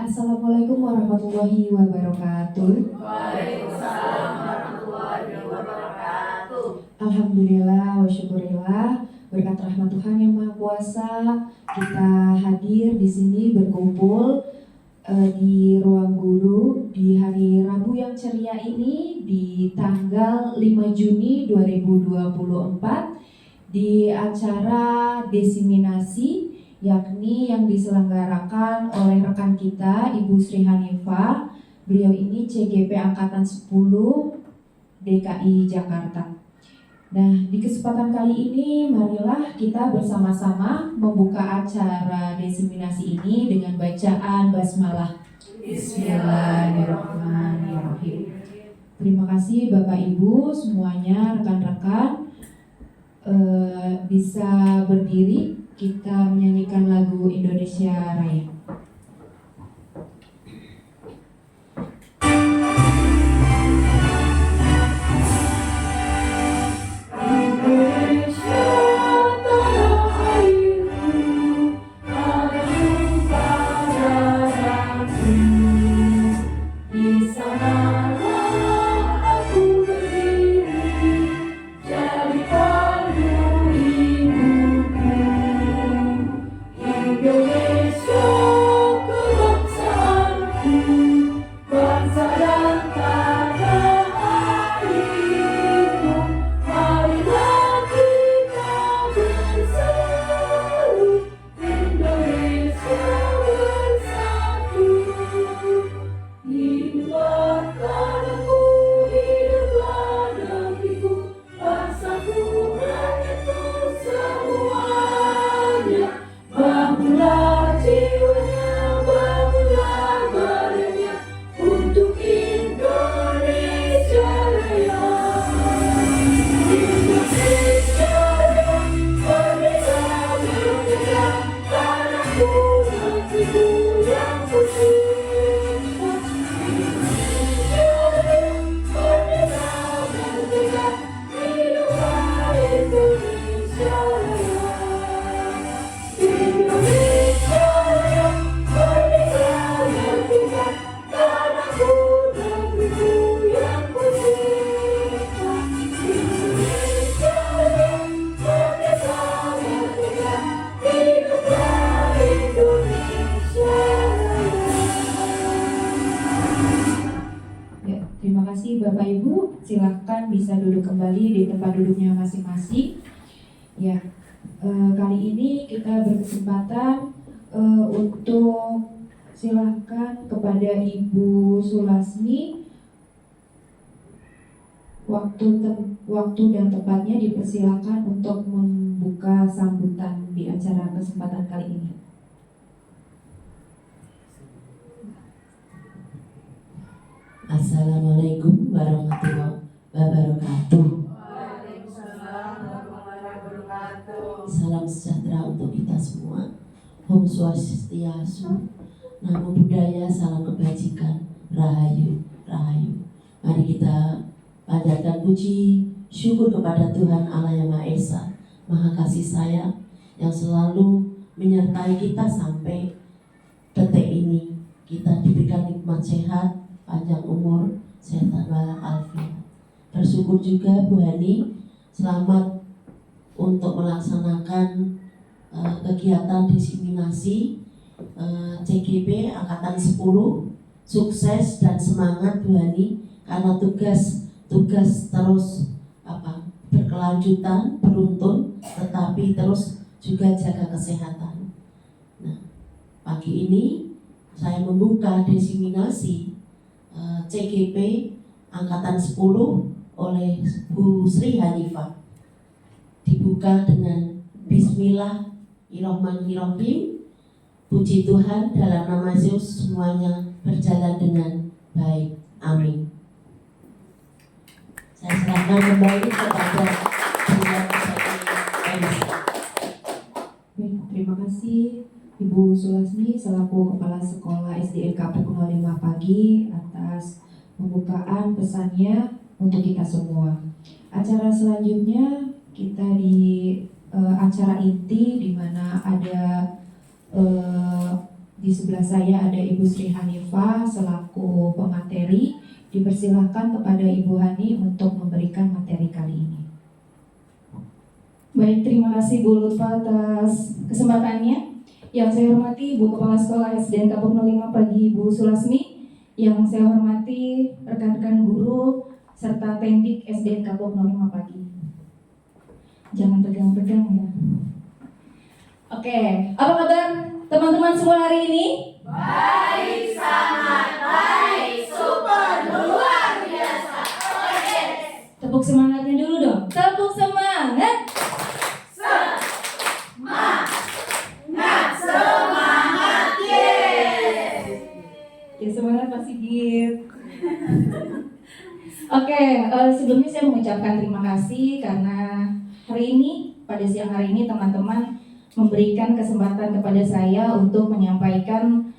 Assalamualaikum warahmatullahi wabarakatuh. Waalaikumsalam warahmatullahi wabarakatuh. Alhamdulillah wa syukurillah, berkat rahmat Tuhan yang Maha Kuasa, kita hadir di sini berkumpul di ruang guru di hari Rabu yang ceria ini di tanggal 5 Juni 2024 di acara desiminasi, yakni yang diselenggarakan oleh rekan kita Ibu Sri Hanifah. Beliau ini CGP Angkatan 10 DKI Jakarta. Nah, di kesempatan kali ini marilah kita bersama-sama membuka acara desiminasi ini dengan bacaan basmalah. Bismillahirrahmanirrahim. Terima kasih Bapak Ibu semuanya, rekan-rekan. Bisa berdiri, kita menyanyikan lagu Indonesia Raya. Bapak Ibu, silakan bisa duduk kembali di tempat duduknya masing-masing. Ya, kali ini kita berkesempatan untuk silakan kepada Ibu Sulasmi, waktu dan tempatnya dipersilakan untuk membuka sambutan di acara kesempatan kali ini. Assalamualaikum warahmatullahi wabarakatuh. Waalaikumsalam warahmatullahi wabarakatuh. Salam sejahtera untuk kita semua. Om Swastiastu, Namo Buddhaya, salam kebajikan, Rahayu, Rahayu. Mari kita panjatkan puji syukur kepada Tuhan Allah yang Maha Esa, Maha Kasih Sayang, yang selalu menyertai kita sampai detik ini. Kita diberikan nikmat sehat, panjang umur, sehat walafiat. Bersyukur juga Bu Hani, selamat untuk melaksanakan kegiatan desiminasi CGP Angkatan 10. Sukses dan semangat Bu Hani, karena tugas terus berkelanjutan, beruntun, tetapi terus juga jaga kesehatan. Nah, pagi ini saya membuka desiminasi CGP Angkatan 10 oleh Bu Sri Hanifah. Dibuka dengan Bismillahirrahmanirrahim. Puji Tuhan, dalam nama Yesus semuanya berjalan dengan baik. Amin. Saya serahkan kembali kepada Terima kasih Ibu Sulasmi selaku Kepala Sekolah SDN Kapuk 05 Pagi atas pembukaan pesannya untuk kita semua. Acara selanjutnya kita di acara inti di mana ada Di sebelah saya ada Ibu Sri Hanifah selaku pemateri. Dipersilahkan kepada Ibu Hani untuk memberikan materi kali ini. Baik, terima kasih Bu Lutfa atas kesempatannya. Yang saya hormati Ibu Kepala Sekolah SDN Kapuk 05 Pagi Ibu Sulasmi. Yang saya hormati rekan-rekan guru serta pendik SDN Kapuk 05 Pagi. Jangan tegang-tegang ya. Oke, apa kabar teman-teman semua hari ini? Baik, sangat baik, super, luar biasa. Tepuk semangatnya dulu dong. Tepuk semangat. Semangat, yes. Ya semangat Pak Sigit. Oke, sebelumnya saya mengucapkan terima kasih karena hari ini, pada siang hari ini teman-teman memberikan kesempatan kepada saya untuk menyampaikan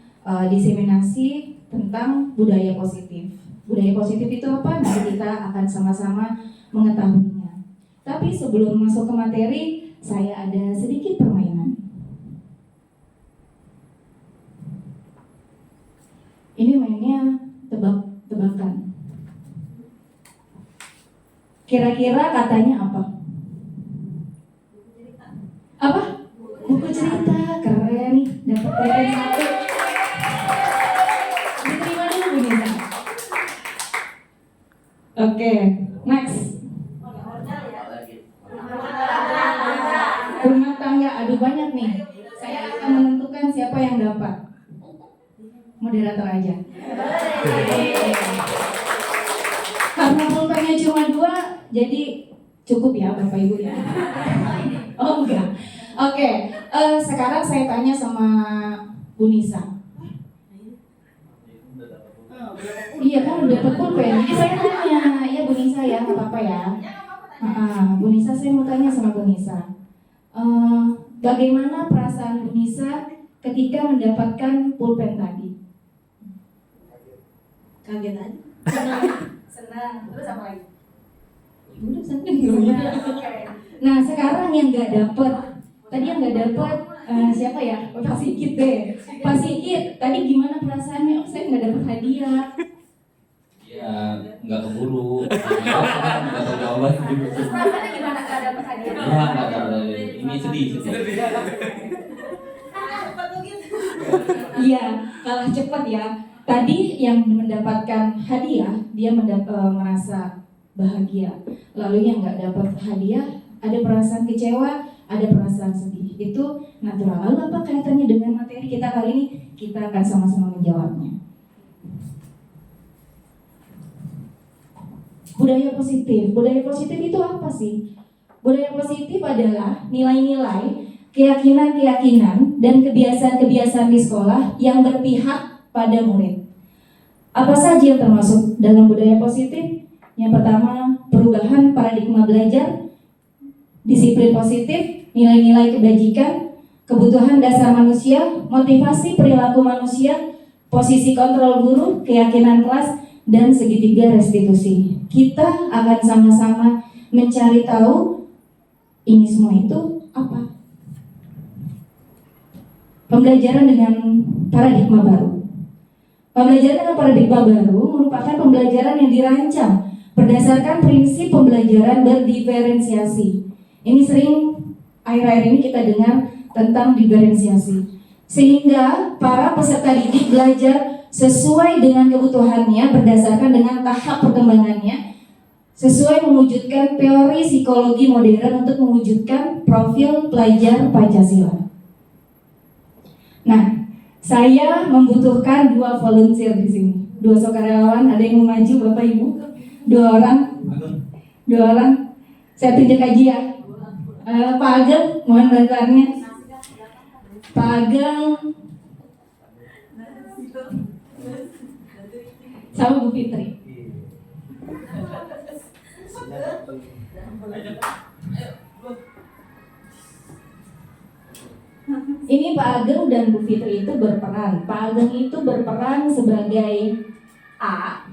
diseminasi tentang budaya positif. Budaya positif itu apa? Nanti kita akan sama-sama mengetahuinya. Tapi sebelum masuk ke materi, saya ada sedikit permainan. Ini mainnya tebak-tebakan. Kira-kira katanya apa? Apa? Buku cerita, keren nih, dapat pulpen satu. Diterima dulu Bu Nisa. Oke, next. Rumah tangga, aduh banyak nih. Saya akan menentukan siapa yang dapat. Moderator aja. Karena pulpennya cuma 2, jadi cukup ya Bapak Ibu ya. Oh enggak. Oke, sekarang saya tanya sama Bu Nisa. Iya kan udah dapat pulpen. Jadi saya tanya, ya Bu Nisa ya, nggak apa-apa ya. Bu Nisa, saya mau tanya sama Bu Nisa. Bagaimana perasaan Bu Nisa ketika mendapatkan pulpen tadi? Kaget aja. Senang. Terus apa lagi? Udah senang. Nah sekarang yang nggak dapet, tadi yang nggak dapet siapa ya? Pak Sigit deh. Pak Sigit, tadi gimana perasaannya? Oh saya nggak dapet hadiah. Ya nggak keburu, nggak tahu jawaban gitu. Perasaannya gimana nggak dapet hadiah? Ya nggak tahu, ini sedih. Iya, kalah cepat ya. Tadi yang mendapatkan hadiah, dia merasa bahagia. Lalu yang nggak dapat hadiah, ada perasaan kecewa, ada perasaan sedih. Itu natural. Lalu apa kaitannya dengan materi kita kali ini? Kita akan sama-sama menjawabnya. Budaya positif. Budaya positif itu apa sih? Budaya positif adalah nilai-nilai, keyakinan-keyakinan, dan kebiasaan-kebiasaan di sekolah yang berpihak pada murid. Apa saja yang termasuk dalam budaya positif? Yang pertama, perubahan paradigma belajar, disiplin positif, nilai-nilai kebajikan, kebutuhan dasar manusia, motivasi perilaku manusia, posisi kontrol guru, keyakinan kelas, dan segitiga restitusi. Kita akan sama-sama mencari tahu ini semua itu apa. Pembelajaran dengan paradigma baru. Pembelajaran dengan paradigma baru merupakan pembelajaran yang dirancang berdasarkan prinsip pembelajaran berdiferensiasi. Ini sering akhir-akhir ini kita dengar tentang diferensiasi. Sehingga para peserta didik belajar sesuai dengan kebutuhannya berdasarkan dengan tahap perkembangannya, sesuai mewujudkan teori psikologi modern untuk mewujudkan profil pelajar Pancasila. Nah, saya membutuhkan 2 volunteer di sini, 2 sukarelawan. Ada yang mau maju, Bapak Ibu? 2 orang. 2 orang. Saya tunjuk aja ya. Pak Ageng, mohon bantuannya. Pak Ageng sama Bu Fitri. Ini Pak Ageng dan Bu Fitri itu berperan. Pak Ageng itu berperan sebagai A.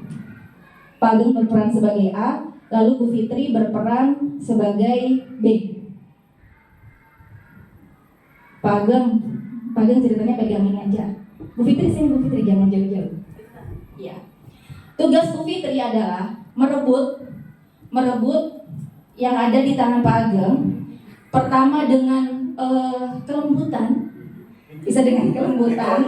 Pak Ageng berperan sebagai A, lalu Bu Fitri berperan sebagai B. Pak Ageng ceritanya pegang ini aja. Bu Fitri sini, Bu Fitri jangan jauh-jauh. Ya. Tugas Bu Fitri adalah merebut yang ada di tangan Pak Ageng. Pertama dengan kelembutan, bisa dengan kelembutan,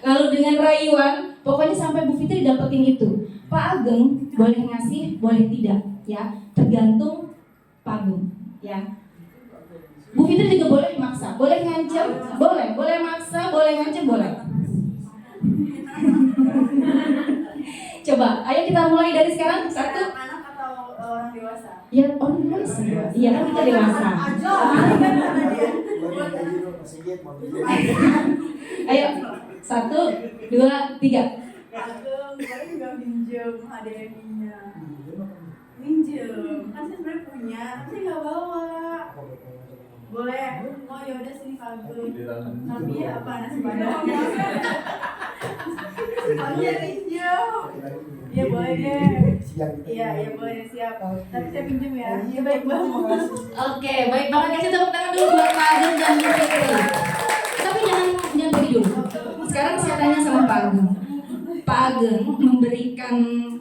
lalu dengan rayuan, pokoknya sampai Bu Fitri dapetin itu. Pak Ageng boleh ngasih, boleh tidak, ya, tergantung Pak Ageng, ya. Bu Fitri juga boleh maksa, boleh ngancam, boleh maksa, boleh ngancam, boleh. Coba, ayo kita mulai dari sekarang. 1. Anak atau orang dewasa? Ya, orang dewasa. Iya kan kita dewasa. Ayo, 1, 2, 3. Ageng, boleh nggak minjem HDMI-nya? Minjem, kan saya sebenarnya punya, tapi saya nggak bawa. Boleh? Oh yaudah sini Ageng. Tapi ya apa nasi padang? Aja minjem. Iya boleh deh. Iya boleh siap. Tapi saya pinjem ya. Iya baik banget. Oke, baik banget. Kasih tepuk tangan dulu buat Pak Ageng dan Bu Fitri. Tapi jangan pergi dulu. Sekarang saya tanya sama Pak Ageng. Pak Ageng memberikan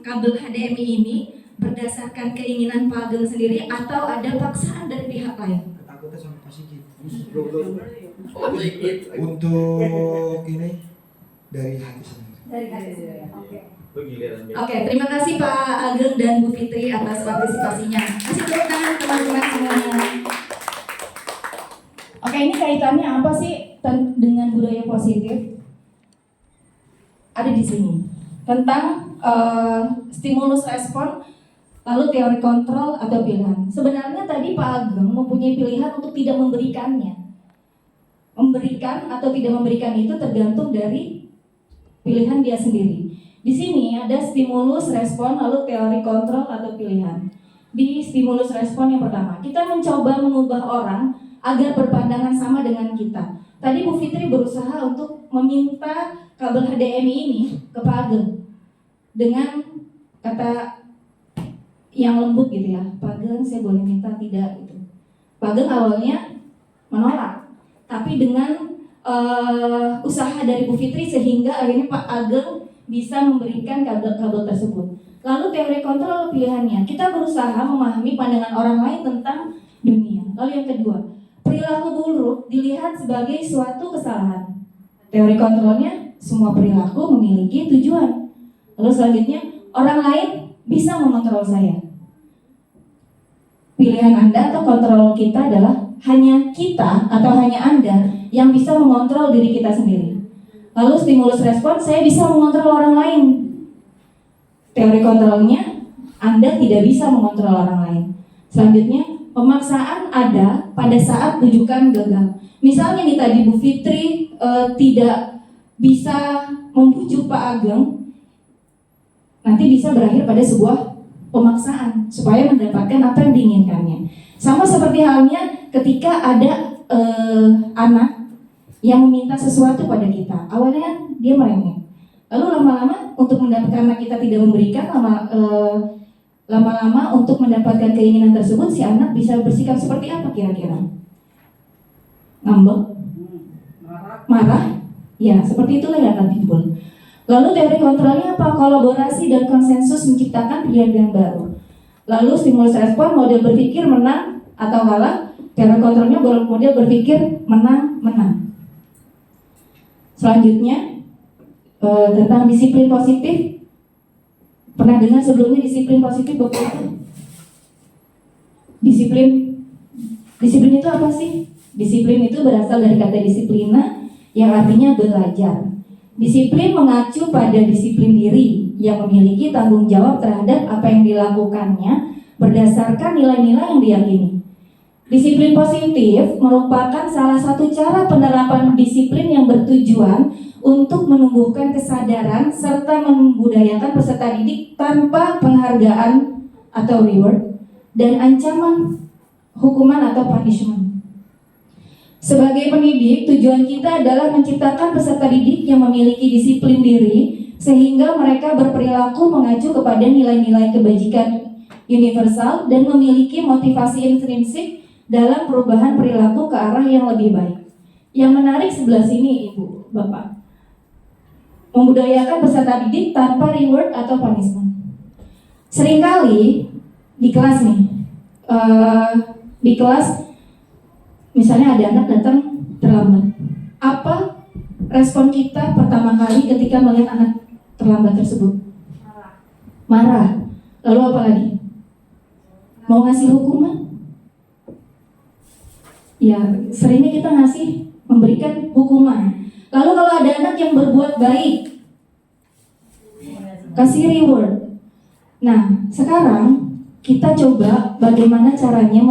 kabel HDMI ini berdasarkan keinginan Pak Ageng sendiri atau ada paksaan dari pihak lain? Takutnya sama Pak Sigit. Untuk ini dari hati sendiri. Dari hati sendiri. Oke. Giliran dia. Oke, terima kasih Pak Ageng dan Bu Fitri atas partisipasinya. Kasih tepuk tangan teman-teman semuanya. Oke, ini kaitannya apa sih dengan budaya positif? Ada di sini tentang stimulus respon, lalu teori kontrol atau pilihan. Sebenarnya tadi Pak Ageng mempunyai pilihan untuk tidak memberikannya. Memberikan atau tidak memberikan itu tergantung dari pilihan dia sendiri. Di sini ada stimulus respon lalu teori kontrol atau pilihan. Di stimulus respon yang pertama, kita mencoba mengubah orang agar berpandangan sama dengan kita. Tadi Bu Fitri berusaha untuk meminta kabel HDMI ini ke Pak Ageng dengan kata yang lembut gitu ya. Pak Ageng, saya boleh minta tidak gitu. Pak Ageng awalnya menolak, tapi dengan usaha dari Bu Fitri sehingga akhirnya Pak Ageng bisa memberikan kabel-kabel tersebut. Lalu teori kontrol pilihannya, kita berusaha memahami pandangan orang lain tentang dunia. Lalu yang kedua, perilaku buruk dilihat sebagai suatu kesalahan. Teori kontrolnya, semua perilaku memiliki tujuan. Lalu selanjutnya, orang lain bisa mengontrol saya. Pilihan Anda atau kontrol kita adalah hanya kita atau hanya Anda yang bisa mengontrol diri kita sendiri. Lalu stimulus respon, saya bisa mengontrol orang lain. Teori kontrolnya, Anda tidak bisa mengontrol orang lain. Selanjutnya, pemaksaan ada pada saat rujukan gagal. Misalnya nih tadi Bu Fitri tidak bisa membujuk Pak Ageng, nanti bisa berakhir pada sebuah pemaksaan supaya mendapatkan apa yang diinginkannya. Sama seperti halnya ketika ada anak yang meminta sesuatu pada kita. Awalnya dia merengek, lalu lama-lama untuk mendapatkan anak kita tidak memberikan, lama-lama untuk mendapatkan keinginan tersebut si anak bisa bersikap seperti apa kira-kira? Ngambek? Marah? Ya, seperti itulah yang akan timbul. Lalu teori kontrolnya apa? Kolaborasi dan konsensus menciptakan pilihan baru. Lalu stimulus respon, model berpikir menang atau kalah. Teori kontrolnya model berpikir menang-menang. Selanjutnya tentang disiplin positif. Pernah dengar sebelumnya disiplin positif Bapak Ibu? Disiplin itu apa sih? Disiplin itu berasal dari kata disiplina yang artinya belajar. Disiplin mengacu pada disiplin diri yang memiliki tanggung jawab terhadap apa yang dilakukannya berdasarkan nilai-nilai yang diyakini. Disiplin positif merupakan salah satu cara penerapan disiplin yang bertujuan untuk menumbuhkan kesadaran serta membudayakan peserta didik tanpa penghargaan atau reward dan ancaman hukuman atau punishment. Sebagai pendidik, tujuan kita adalah menciptakan peserta didik yang memiliki disiplin diri sehingga mereka berperilaku mengacu kepada nilai-nilai kebajikan universal dan memiliki motivasi intrinsik dalam perubahan perilaku ke arah yang lebih baik. Yang menarik sebelah sini Ibu, Bapak, membudayakan peserta didik tanpa reward atau punishment. Seringkali di kelas nih, di kelas misalnya ada anak datang terlambat. Apa respon kita pertama kali ketika melihat anak terlambat tersebut? Marah. Lalu apa lagi? Mau ngasih hukuman? Ya, seringnya kita memberikan hukuman. Lalu kalau ada anak yang berbuat baik, kasih reward. Nah, sekarang kita coba bagaimana caranya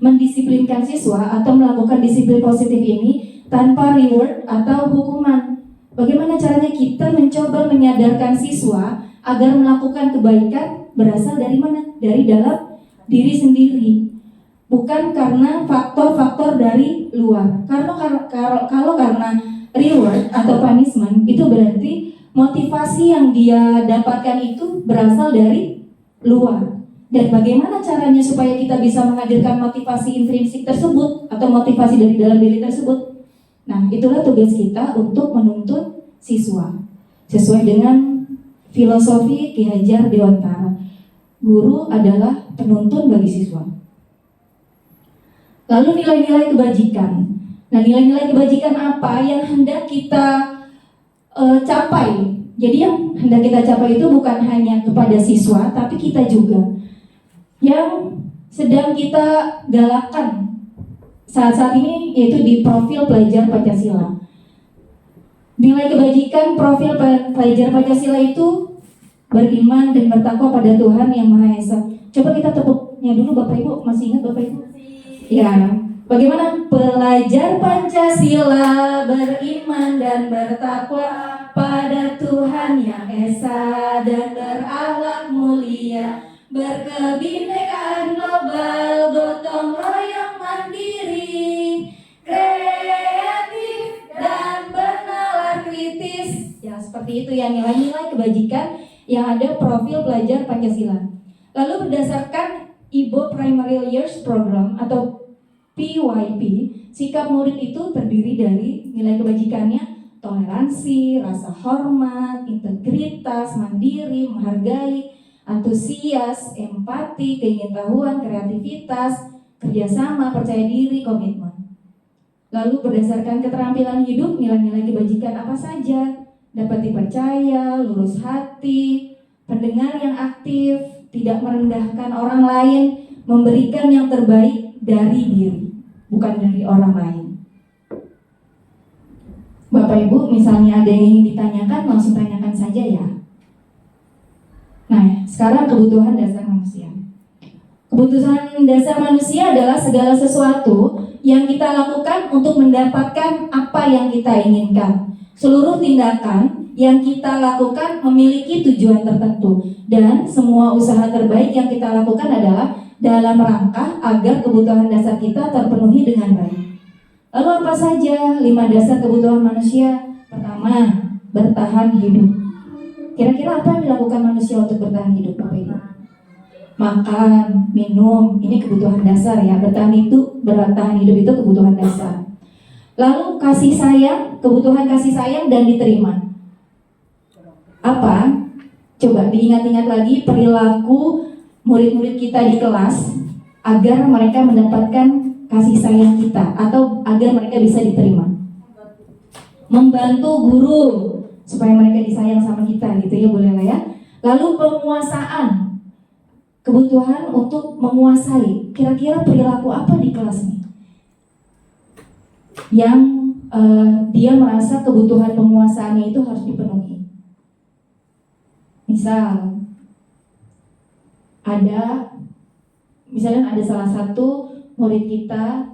mendisiplinkan siswa atau melakukan disiplin positif ini tanpa reward atau hukuman. Bagaimana caranya kita mencoba menyadarkan siswa agar melakukan kebaikan berasal dari mana? Dari dalam diri sendiri. Bukan karena faktor-faktor dari luar. Kalau karena reward atau punishment, itu berarti motivasi yang dia dapatkan itu berasal dari luar. Dan bagaimana caranya supaya kita bisa menghadirkan motivasi intrinsik tersebut atau motivasi dari dalam diri tersebut? Nah, itulah tugas kita untuk menuntun siswa sesuai dengan filosofi Ki Hajar Dewantara. Guru adalah penuntun bagi siswa. Lalu nilai-nilai kebajikan. Nah, nilai-nilai kebajikan apa yang hendak kita capai? Jadi yang hendak kita capai itu bukan hanya kepada siswa, tapi kita juga yang sedang kita galakkan saat-saat ini, yaitu di profil pelajar Pancasila. Nilai kebajikan profil pelajar Pancasila itu beriman dan bertakwa pada Tuhan Yang Maha Esa. Coba kita tepuknya dulu Bapak Ibu, masih ingat Bapak Ibu? Ya, bagaimana? Pelajar Pancasila beriman dan bertakwa pada Tuhan Yang Esa dan berakhlak mulia, berkebinekaan global, gotong royong mandiri, kreatif dan bernalar kritis. Ya, seperti itu ya nilai-nilai kebajikan yang ada profil pelajar Pancasila. Lalu berdasarkan IBO Primary Years Program atau PYP, sikap murid itu terdiri dari nilai kebajikannya toleransi, rasa hormat, integritas, mandiri, menghargai, antusias, empati, keingintahuan, kreativitas, kerjasama, percaya diri, komitmen. Lalu berdasarkan keterampilan hidup, nilai-nilai kebajikan apa saja? Dapat dipercaya, lurus hati, pendengar yang aktif, tidak merendahkan orang lain, memberikan yang terbaik dari diri, bukan dari orang lain. Bapak Ibu, misalnya ada yang ingin ditanyakan, langsung tanyakan saja ya. Nah, sekarang kebutuhan dasar manusia. Kebutuhan dasar manusia adalah segala sesuatu yang kita lakukan untuk mendapatkan apa yang kita inginkan. Seluruh tindakan yang kita lakukan memiliki tujuan tertentu, dan semua usaha terbaik yang kita lakukan adalah dalam rangka agar kebutuhan dasar kita terpenuhi dengan baik. Lalu apa saja 5 dasar kebutuhan manusia? Pertama, bertahan hidup. Kira-kira apa yang dilakukan manusia untuk bertahan hidup, Bapak Ibu? Makan, minum, ini kebutuhan dasar ya. Bertahan hidup itu kebutuhan dasar. Lalu kasih sayang, kebutuhan kasih sayang dan diterima. Apa? Coba diingat-ingat lagi perilaku murid-murid kita di kelas agar mereka mendapatkan kasih sayang kita atau agar mereka bisa diterima. Membantu guru supaya mereka disayang sama kita gitu ya, boleh lah ya. Lalu penguasaan, kebutuhan untuk menguasai. Kira-kira perilaku apa di kelas nih yang dia merasa kebutuhan penguasaannya itu harus dipenuhi? Misalnya ada salah satu murid kita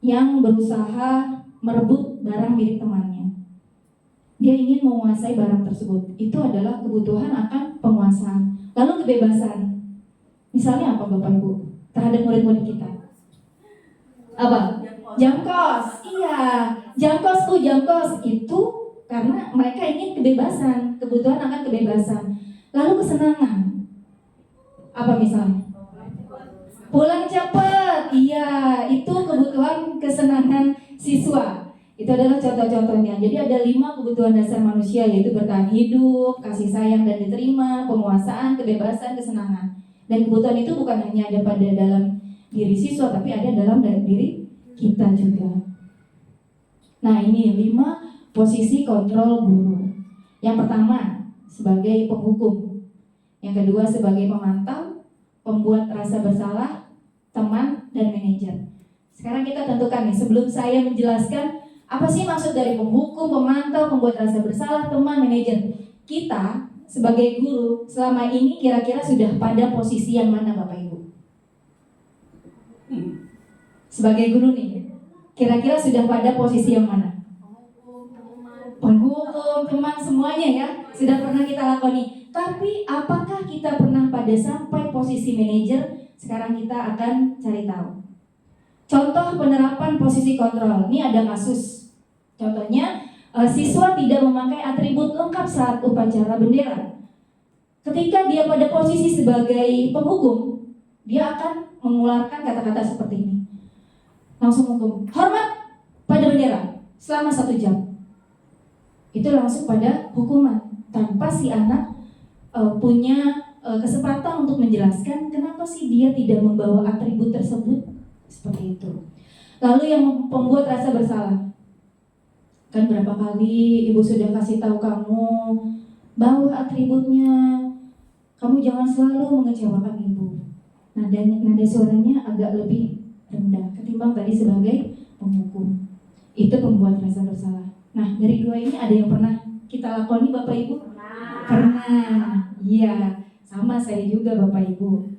yang berusaha merebut barang milik temannya. Dia ingin menguasai barang tersebut. Itu adalah kebutuhan akan penguasaan. Lalu kebebasan. Misalnya apa Bapak Ibu terhadap murid-murid kita? Apa? Jam kos. Iya, jam kos itu karena mereka ingin kebebasan, kebutuhan akan kebebasan. Lalu kesenangan. Apa misalnya? Pulang cepat, iya, itu kebutuhan kesenangan siswa. Itu adalah contoh-contohnya. Jadi ada 5 kebutuhan dasar manusia, yaitu bertahan hidup, kasih sayang dan diterima, penguasaan, kebebasan, kesenangan. Dan kebutuhan itu bukan hanya ada pada dalam diri siswa, tapi ada dalam diri kita juga. Nah, ini 5 posisi kontrol guru. Yang pertama, sebagai penghukum. Yang kedua, sebagai pemantau, pembuat rasa bersalah, teman, dan manajer. Sekarang kita tentukan nih, sebelum saya menjelaskan apa sih maksud dari penghukum, pemantau, pembuat rasa bersalah, teman, manajer. Kita sebagai guru selama ini kira-kira sudah pada posisi yang mana Bapak Ibu? Sebagai guru nih, kira-kira sudah pada posisi yang mana? Penghukum, teman, semuanya ya, sudah pernah kita lakoni. Tapi apakah kita pernah pada sampai posisi manajer? Sekarang kita akan cari tahu. Contoh penerapan posisi kontrol. Ini ada kasus. Contohnya, siswa tidak memakai atribut lengkap saat upacara bendera. Ketika dia pada posisi sebagai penghukum, dia akan mengeluarkan kata-kata seperti ini. Langsung hukum, hormat pada bendera selama 1 jam. Itu langsung pada hukuman, tanpa si anak punya kesempatan untuk menjelaskan kenapa sih dia tidak membawa atribut tersebut, seperti itu. Lalu yang membuat rasa bersalah, kan berapa kali ibu sudah kasih tahu kamu bawa atributnya, kamu jangan selalu mengecewakan ibu. Nada suaranya agak lebih rendah ketimbang tadi sebagai penghukum. Itu pembuat rasa bersalah. Nah, dari 2 ini ada yang pernah kita lakoni Bapak Ibu? Pernah. Iya, sama saya juga Bapak Ibu.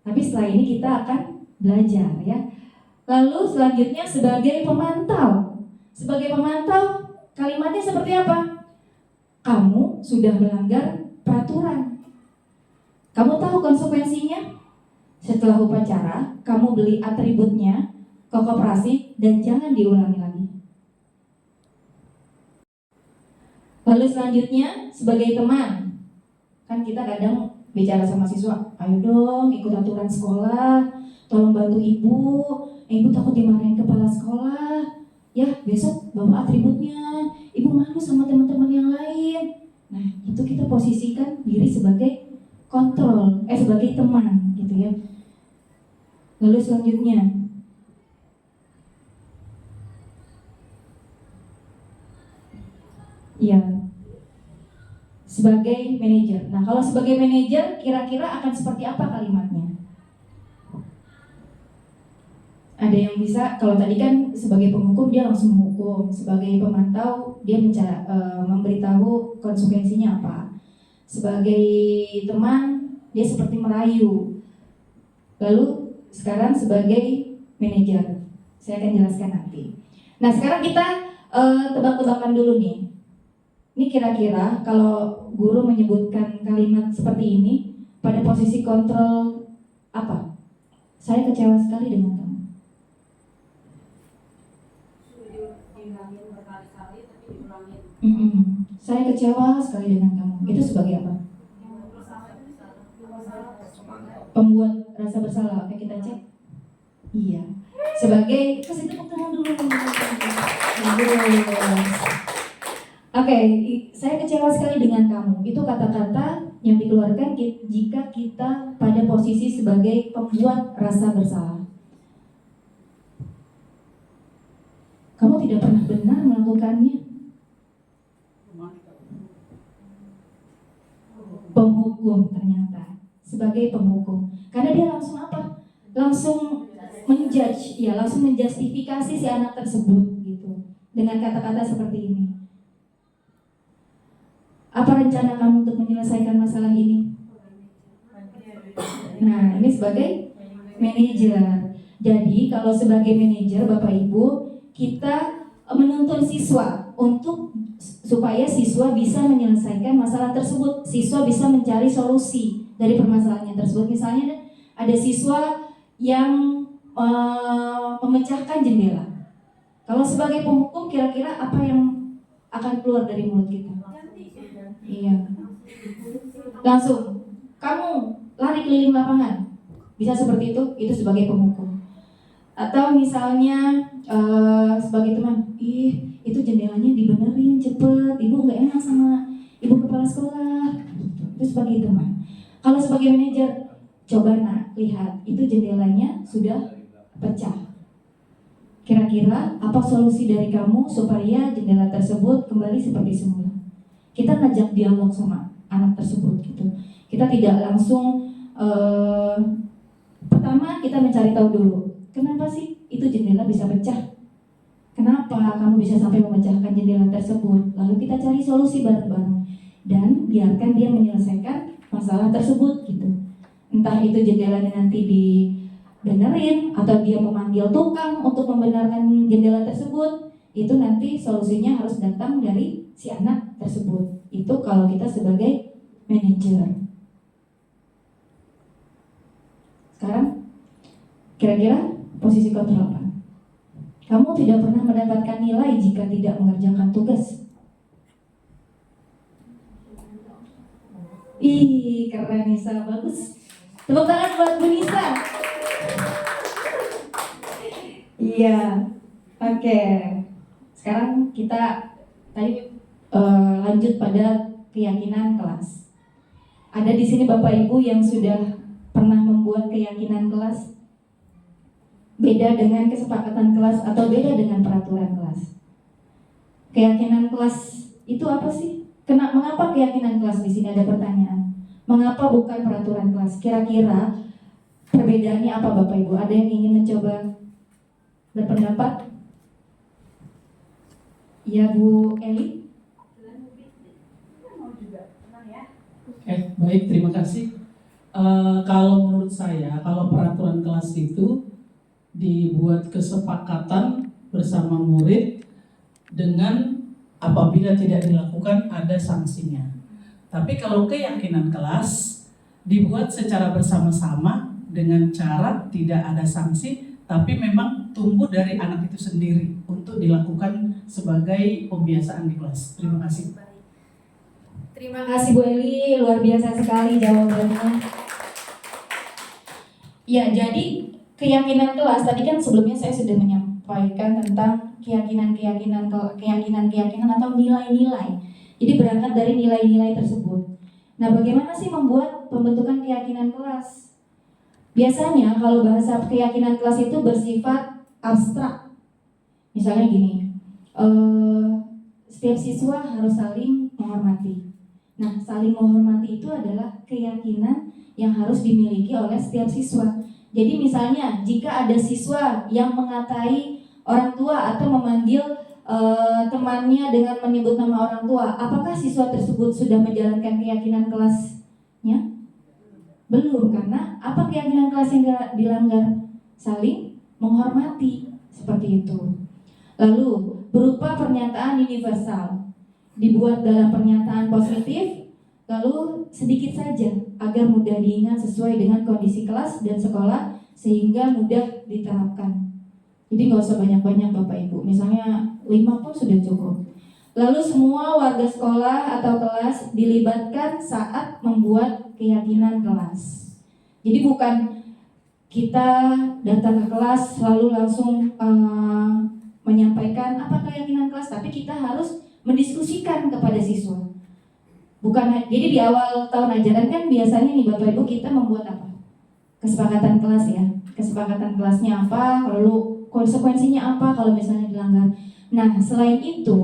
Tapi setelah ini kita akan belajar ya. Lalu selanjutnya sebagai pemantau. Sebagai pemantau, kalimatnya seperti apa? Kamu sudah melanggar peraturan. Kamu tahu konsekuensinya? Setelah upacara, kamu beli atributnya ke koperasi dan jangan diulangi lagi. Lalu selanjutnya sebagai teman. Kan kita kadang bicara sama siswa, ayo dong ikut aturan sekolah, tolong bantu ibu takut dimarahin kepala sekolah, ya besok bawa atributnya, ibu malu sama teman-teman yang lain. Nah, itu kita posisikan diri sebagai kontrol, sebagai teman gitu ya. Lalu selanjutnya ya, sebagai manajer. Nah, kalau sebagai manajer kira-kira akan seperti apa kalimatnya? Ada yang bisa, kalau tadi kan sebagai penghukum dia langsung menghukum, sebagai pemantau dia memberitahu konsekuensinya apa. Sebagai teman dia seperti merayu. Lalu sekarang sebagai manajer, saya akan jelaskan nanti. Nah, sekarang kita tebak-tebakan dulu nih. Ini kira-kira kalau guru menyebutkan kalimat seperti ini pada posisi kontrol apa? Saya kecewa sekali dengan kamu. Saya kecewa sekali dengan kamu. Itu sebagai apa? Pembuat rasa bersalah. Oke, kita cek. Iya. Sebagai, kasih tepuk tangan dulu. Oke, saya kecewa sekali dengan kamu. Itu kata-kata yang dikeluarkan jika kita pada posisi sebagai pembuat rasa bersalah. Kamu tidak pernah benar melakukannya. Penghukum ternyata, sebagai penghukum. Karena dia langsung apa? Langsung menjudge, ya, langsung menjustifikasi si anak tersebut gitu. Dengan kata-kata seperti ini. Apa rencana kamu untuk menyelesaikan masalah ini? Nah, ini sebagai manajer. Jadi, kalau sebagai manajer, Bapak Ibu, kita menuntun siswa untuk supaya siswa bisa menyelesaikan masalah tersebut. Siswa bisa mencari solusi dari permasalahannya tersebut. Misalnya, ada siswa yang memecahkan jendela. Kalau sebagai penghukum, kira-kira apa yang akan keluar dari mulut kita? Iya. Langsung, kamu lari keliling lapangan. Bisa seperti itu sebagai pemukul. Atau misalnya sebagai teman, itu jendelanya dibenerin cepet, ibu nggak enak sama ibu kepala sekolah. Itu sebagai teman. Kalau sebagai manajer, coba nak lihat itu jendelanya sudah pecah. Kira-kira apa solusi dari kamu supaya jendela tersebut kembali seperti semula? Kita ngajak dialog sama anak tersebut gitu. Kita tidak langsung pertama kita mencari tahu dulu, kenapa sih itu jendela bisa pecah? Kenapa kamu bisa sampai memecahkan jendela tersebut? Lalu kita cari solusi bareng-bareng dan biarkan dia menyelesaikan masalah tersebut gitu. Entah itu jendelanya nanti dibenerin atau dia memanggil tukang untuk membenarkan jendela tersebut, itu nanti solusinya harus datang dari si anak tersebut. Itu kalau kita sebagai manajer. Sekarang kira-kira posisi kontrol apa? Kamu tidak pernah mendapatkan nilai jika tidak mengerjakan tugas. Ih, keren Nisa, bagus. Tepuk tangan buat Bu Nisa. Iya, oke. Sekarang kita tadi lanjut pada keyakinan kelas. Ada di sini Bapak Ibu yang sudah pernah membuat keyakinan kelas beda dengan kesepakatan kelas atau beda dengan peraturan kelas. Keyakinan kelas itu apa sih? Mengapa keyakinan kelas? Di sini ada pertanyaan. Mengapa bukan peraturan kelas? Kira-kira perbedaannya apa Bapak Ibu? Ada yang ingin mencoba berpendapat? Ya Bu Eli. Oke, baik, terima kasih. Kalau menurut saya, kalau peraturan kelas itu dibuat kesepakatan bersama murid dengan apabila tidak dilakukan ada sanksinya. Tapi kalau keyakinan kelas dibuat secara bersama-sama dengan cara tidak ada sanksi, tapi memang tumbuh dari anak itu sendiri untuk dilakukan sebagai pembiasaan di kelas. Terima kasih. Terima kasih Bu Eli, luar biasa sekali jawabannya. Ya, jadi keyakinan kelas tadi kan sebelumnya saya sudah menyampaikan tentang keyakinan atau nilai-nilai. Jadi berangkat dari nilai-nilai tersebut. Nah, bagaimana sih membuat pembentukan keyakinan kelas? Biasanya kalau bahasa keyakinan kelas itu bersifat abstrak. Misalnya gini, setiap siswa harus saling menghormati. Nah, saling menghormati itu adalah keyakinan yang harus dimiliki oleh setiap siswa. Jadi misalnya jika ada siswa yang mengatai orang tua atau memanggil temannya dengan menyebut nama orang tua, apakah siswa tersebut sudah menjalankan keyakinan kelasnya? Belum, karena apa keyakinan kelas yang dilanggar? Saling menghormati, seperti itu. Lalu berupa pernyataan universal, dibuat dalam pernyataan positif, lalu sedikit saja agar mudah diingat sesuai dengan kondisi kelas dan sekolah sehingga mudah diterapkan. Jadi nggak usah banyak-banyak Bapak Ibu, misalnya 5 pun sudah cukup. Lalu semua warga sekolah atau kelas dilibatkan saat membuat keyakinan kelas. Jadi bukan kita datang ke kelas lalu langsung menyampaikan apa keyakinan kelas, tapi kita harus mendiskusikan kepada siswa. Jadi di awal tahun ajaran kan biasanya nih Bapak Ibu kita membuat apa? Kesepakatan kelas ya. Kesepakatan kelasnya apa, lalu konsekuensinya apa kalau misalnya dilanggar. Nah, selain itu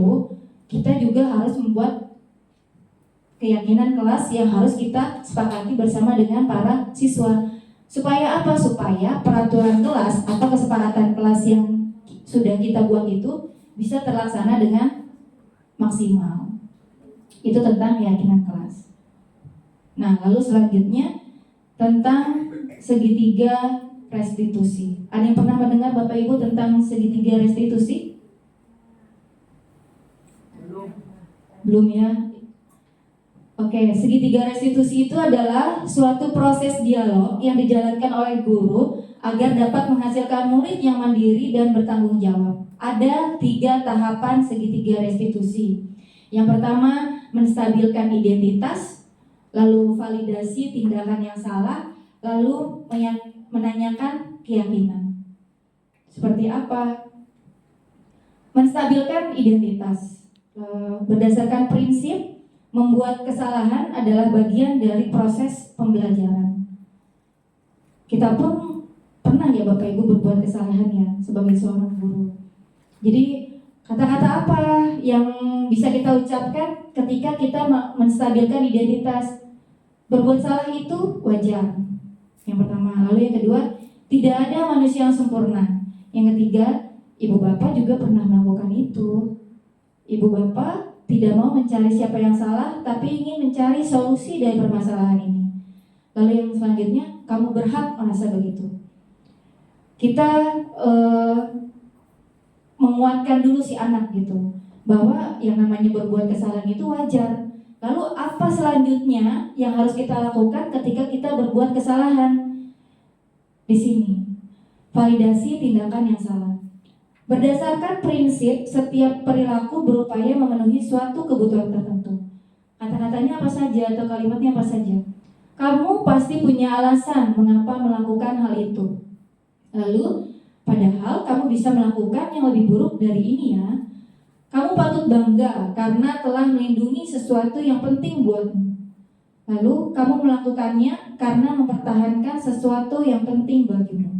kita juga harus membuat keyakinan kelas yang harus kita sepakati bersama dengan para siswa. Supaya apa? Supaya peraturan kelas atau kesepakatan kelas yang sudah kita buat itu bisa terlaksana dengan maksimal. Itu tentang keyakinan kelas. Nah, lalu selanjutnya tentang segitiga restitusi. Ada yang pernah mendengar Bapak Ibu tentang segitiga restitusi? Belum ya? Oke, segitiga restitusi itu adalah suatu proses dialog yang dijalankan oleh guru agar dapat menghasilkan murid yang mandiri dan bertanggung jawab. Ada 3 tahapan segitiga restitusi. Yang pertama, menstabilkan identitas, lalu validasi tindakan yang salah, lalu menanyakan keyakinan. Seperti apa? Menstabilkan identitas. Berdasarkan prinsip, membuat kesalahan adalah bagian dari proses pembelajaran. Kita pun pernah ya Bapak Ibu berbuat kesalahan ya sebagai seorang guru. Jadi kata-kata apa yang bisa kita ucapkan ketika kita menstabilkan identitas? Berbuat salah itu wajar. Yang pertama, lalu yang kedua, tidak ada manusia yang sempurna. Yang ketiga, ibu bapak juga pernah melakukan itu. Ibu bapak tidak mau mencari siapa yang salah, tapi ingin mencari solusi dari permasalahan ini. Lalu yang selanjutnya, kamu berhak merasa begitu. Kita menguatkan dulu si anak gitu, bahwa yang namanya berbuat kesalahan itu wajar. Lalu apa selanjutnya yang harus kita lakukan ketika kita berbuat kesalahan? Di sini, validasi tindakan yang salah. Berdasarkan prinsip, setiap perilaku berupaya memenuhi suatu kebutuhan tertentu. Kata-katanya apa saja atau kalimatnya apa saja. Kamu pasti punya alasan mengapa melakukan hal itu. Lalu, padahal kamu bisa melakukan yang lebih buruk dari ini ya. Kamu patut bangga karena telah melindungi sesuatu yang penting buatmu. Lalu kamu melakukannya karena mempertahankan sesuatu yang penting bagimu.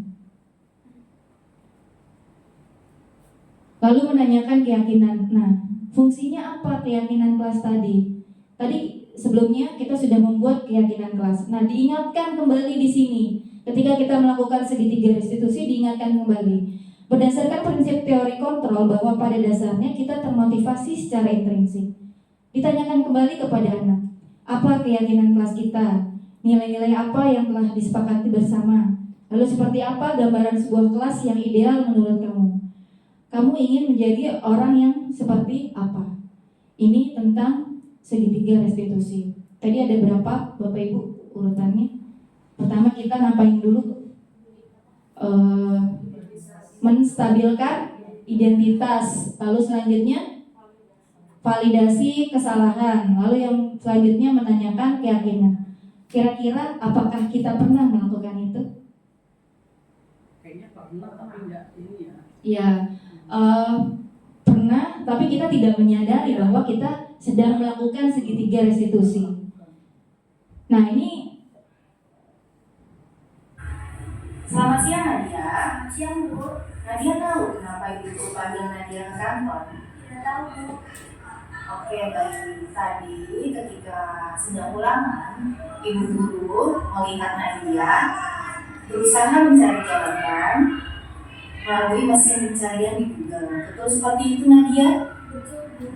Lalu menanyakan keyakinan. Nah, fungsinya apa keyakinan kelas tadi? Tadi sebelumnya kita sudah membuat keyakinan kelas. Nah, diingatkan kembali di sini. Ketika kita melakukan segitiga restitusi, diingatkan kembali. Berdasarkan prinsip teori kontrol bahwa pada dasarnya kita termotivasi secara intrinsik. Ditanyakan kembali kepada anak, apa keyakinan kelas kita? Nilai-nilai apa yang telah disepakati bersama? Lalu seperti apa gambaran sebuah kelas yang ideal menurut kamu? Kamu ingin menjadi orang yang seperti apa? Ini tentang segitiga restitusi. Tadi ada berapa Bapak Ibu urutannya? Pertama kita ngapain dulu? Menstabilkan identitas. Lalu selanjutnya validasi kesalahan. Lalu yang selanjutnya menanyakan keyakinan. Kira-kira apakah kita pernah melakukan itu? Kayaknya pernah tapi enggak ini ya. Ya, pernah, tapi kita tidak menyadari bahwa kita sedang melakukan segitiga restitusi. Nah ini. Selamat siang Nadia. Siang Bu. Nadia tahu kenapa Ibu panggil Nadia ke kantor? Tidak tahu Bu. Oke baik. Tadi ketika sedang ulangan, Ibu guru melihat Nadia berusaha mencari jawaban melalui mesin pencarian di Google. Betul seperti itu Nadia? Betul Bu.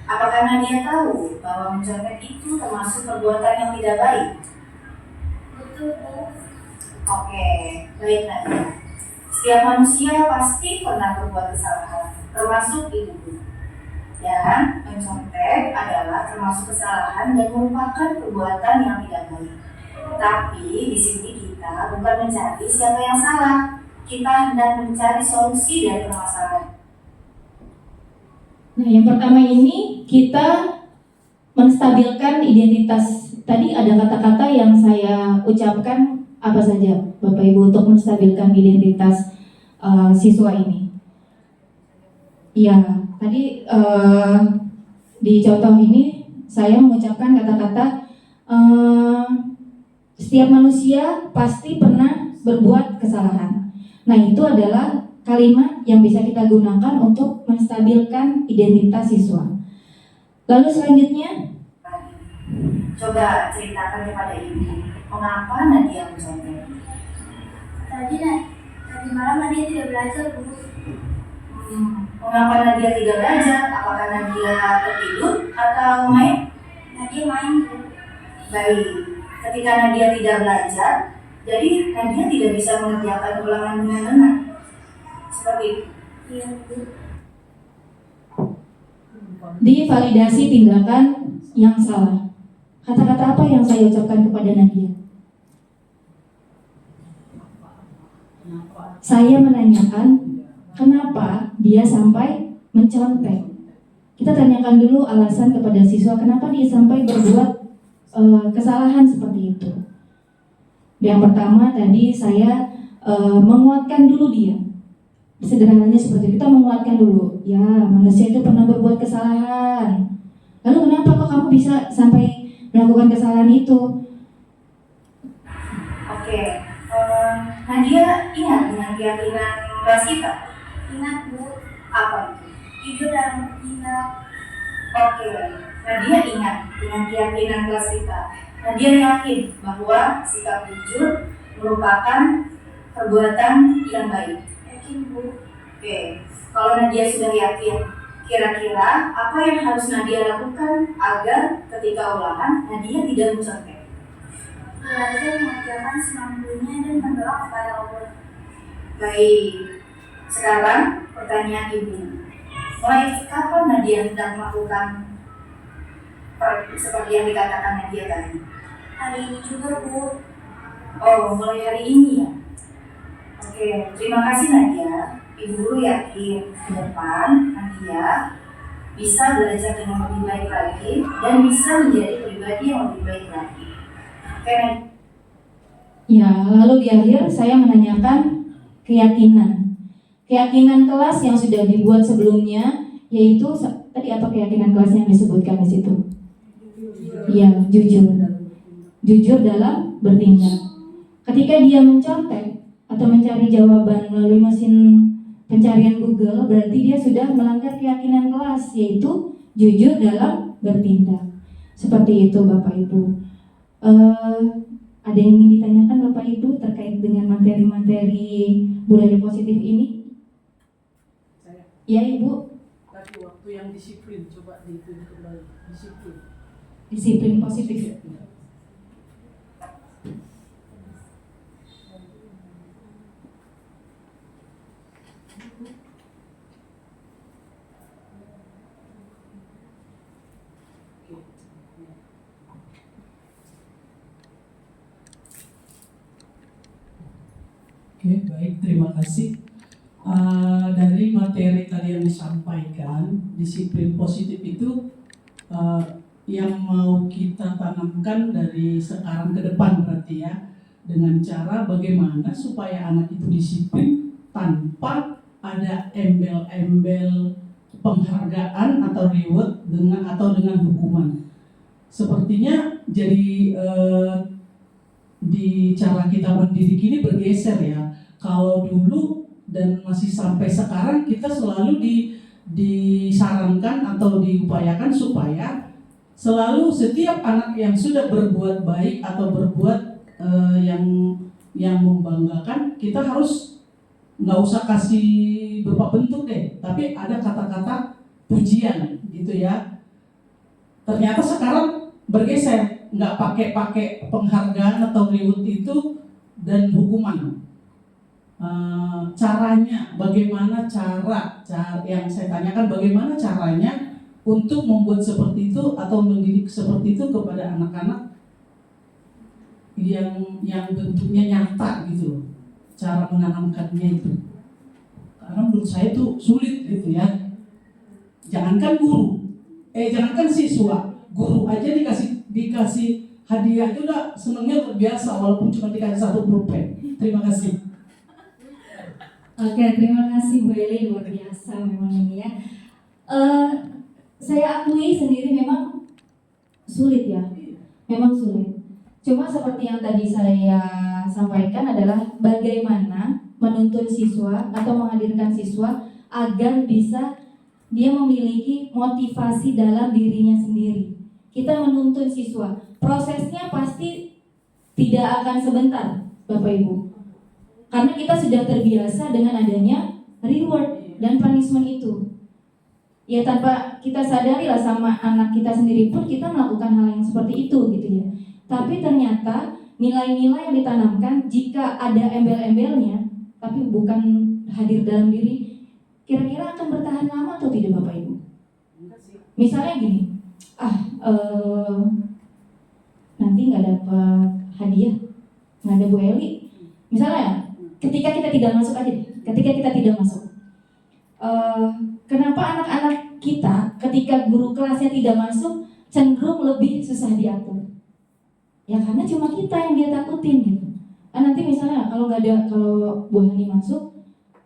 Apakah Nadia tahu bahwa mencontek itu termasuk perbuatan yang tidak baik? Betul Bu. Oke, baik Nadia. Setiap manusia pasti pernah berbuat kesalahan, termasuk Ibu. Dan mencontek adalah termasuk kesalahan dan merupakan perbuatan yang tidak baik. Tapi di sini kita bukan mencari siapa yang salah, kita hendak mencari solusi dari permasalahan. Nah, yang pertama ini kita menstabilkan identitas. Tadi ada kata-kata yang saya ucapkan apa saja Bapak Ibu untuk menstabilkan identitas siswa ini. Ya, tadi di contoh ini saya mengucapkan kata-kata setiap manusia pasti pernah berbuat kesalahan. Nah, itu adalah kalimat yang bisa kita gunakan untuk menstabilkan identitas siswa. Lalu selanjutnya, coba ceritakan kepada Ibu, mengapa Nadia mencontek? Tadi malam Nadia tidak belajar Bu. Mengapa Nadia tidak belajar? Apakah Nadia tertidur atau main? Nadia main Bu. Baik, ketika Nadia tidak belajar, jadi Nadia tidak bisa mengerjakan ulangan dengan benar. Seperti itu. Iya Bu. di validasi tindakan yang salah. Kata-kata apa yang saya ucapkan kepada Nadia? Saya menanyakan kenapa dia sampai mencontek. Kita tanyakan dulu alasan kepada siswa kenapa dia sampai berbuat kesalahan seperti itu. Yang pertama tadi saya menguatkan dulu dia. Sederhananya seperti itu, kita menguatkan dulu. Ya, manusia itu pernah berbuat kesalahan. Lalu kenapa kok kamu bisa sampai melakukan kesalahan itu? Oke, Nadia ingat dengan keyakinan kelas kita? Ingat Bu, Apa itu? jujur dalam bertindak. Oke, Nadia ingat dengan keyakinan kelas kita. Nadia yakin bahwa sikap jujur merupakan perbuatan yang baik. Yakin Bu, Oke, kalau Nadia sudah yakin, kira-kira apa yang harus Nadia lakukan agar ketika ulangan Nadia tidak mencontek? belajar mengerjakan semampunya dan berdoa kepada Allah. Baik, sekarang pertanyaan Ibu. Mulai kapan Nadia hendak melakukan seperti yang dikatakan Nadia tadi? Hari ini juga Bu, Oh, mulai hari ini ya? Oke, terima kasih Nadia. Ibu guru yakin ke depan Nadia bisa belajar dengan lebih baik lagi dan bisa menjadi pribadi yang lebih baik lagi. Oke, Nadia. Ya, lalu di akhir saya menanyakan keyakinan. Keyakinan kelas yang sudah dibuat sebelumnya, yaitu tadi apa keyakinan kelas yang disebutkan di situ? Ya, jujur. Jujur dalam bertindak. Ketika dia mencontek atau mencari jawaban melalui mesin pencarian Google, berarti dia sudah melanggar keyakinan kelas, yaitu jujur dalam bertindak. Seperti itu Bapak Ibu. Ada yang ingin ditanyakan Bapak Ibu terkait dengan materi-materi budaya positif ini? Saya. Ya Ibu. Tadi waktu yang disiplin, coba dihitung kembali. Disiplin. Disiplin positif. Oke, baik, terima kasih. Dari materi tadi yang disampaikan, disiplin positif itu yang mau kita tanamkan dari sekarang ke depan berarti ya, dengan cara bagaimana supaya anak itu disiplin tanpa ada embel-embel penghargaan atau reward dengan hukuman. Sepertinya jadi di cara kita mendidik ini bergeser ya. Kalau dulu dan masih sampai sekarang kita selalu disarankan atau diupayakan supaya selalu setiap anak yang sudah berbuat baik atau berbuat yang membanggakan, kita harus nggak usah kasih berupa bentuk deh, tapi ada kata-kata pujian gitu ya. Ternyata sekarang bergeser, nggak pakai penghargaan atau reward itu dan hukuman. Caranya bagaimana, cara yang saya tanyakan bagaimana caranya untuk membuat seperti itu atau mendidik seperti itu kepada anak-anak yang bentuknya nyata gitu loh, cara menanamkannya itu. Karena menurut saya itu sulit gitu ya. Jangankan jangankan siswa, guru aja dikasih hadiah itu udah senengnya luar biasa walaupun cuma dikasih 1 pulpen. Terima kasih. Oke, terima kasih Bu Eli, luar biasa memang ini ya. Saya akui sendiri memang sulit ya, memang sulit. Cuma seperti yang tadi saya sampaikan adalah bagaimana menuntun siswa atau menghadirkan siswa agar bisa dia memiliki motivasi dalam dirinya sendiri. Kita menuntun siswa, prosesnya pasti tidak akan sebentar, Bapak Ibu. Karena kita sudah terbiasa dengan adanya reward dan punishment itu. Ya tanpa kita sadari lah sama anak kita sendiri pun kita melakukan hal yang seperti itu gitu ya. Tapi ternyata nilai-nilai yang ditanamkan jika ada embel-embelnya tapi bukan hadir dalam diri, kira-kira akan bertahan lama atau tidak Bapak Ibu? Misalnya gini, nanti nggak dapat hadiah, nggak ada Bu Eli. Misalnya, ketika kita tidak masuk aja, kenapa anak-anak kita ketika guru kelasnya tidak masuk cenderung lebih susah diatur? Ya karena cuma kita yang dia takutin gitu. Nanti misalnya kalau Bu Hani masuk,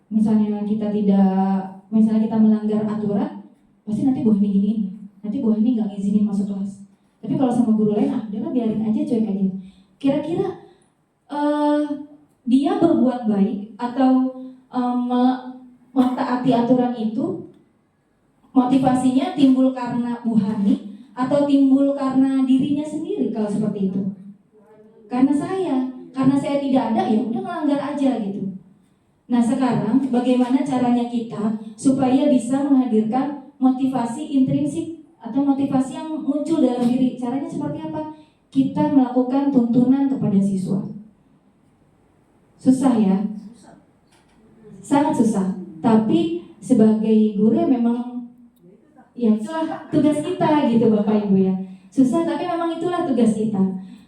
misalnya kita melanggar aturan, pasti nanti Bu Hani giniin, nanti Bu Hani nggak ngizinin masuk kelas. Tapi kalau sama guru lain, udahlah biarin aja, cuek aja. Kira-kira dia berbuat baik atau mentaati aturan itu, motivasinya timbul karena Bu Hani atau timbul karena dirinya sendiri kalau seperti itu? Karena saya tidak ada, ya udah melanggar aja gitu. Nah sekarang bagaimana caranya kita supaya bisa menghadirkan motivasi intrinsik atau motivasi yang muncul dalam diri? Caranya seperti apa? Kita melakukan tuntunan kepada siswa. Susah ya? Sangat susah. Tapi sebagai guru memang ya itulah tugas kita gitu Bapak Ibu ya. Susah tapi memang itulah tugas kita.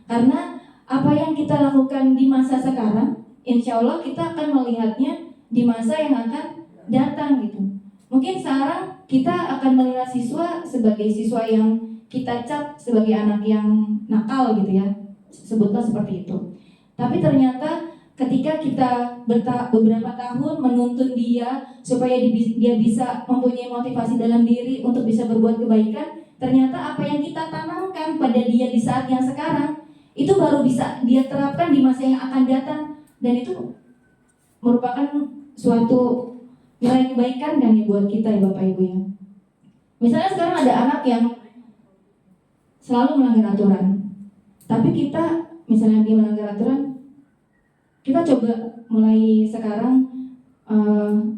Karena apa yang kita lakukan di masa sekarang, insya Allah kita akan melihatnya di masa yang akan datang gitu. Mungkin sekarang kita akan melihat siswa sebagai siswa yang kita cap sebagai anak yang nakal gitu ya, sebutlah seperti itu. Tapi ternyata ketika kita beberapa tahun menuntun dia supaya dia bisa mempunyai motivasi dalam diri untuk bisa berbuat kebaikan, ternyata apa yang kita tanamkan pada dia di saat yang sekarang itu baru bisa dia terapkan di masa yang akan datang, dan itu merupakan suatu nilai kebaikan kan ya buat kita ya Bapak Ibu ya. Misalnya sekarang ada anak yang selalu melanggar aturan, tapi kita misalnya dia melanggar aturan, kita coba mulai sekarang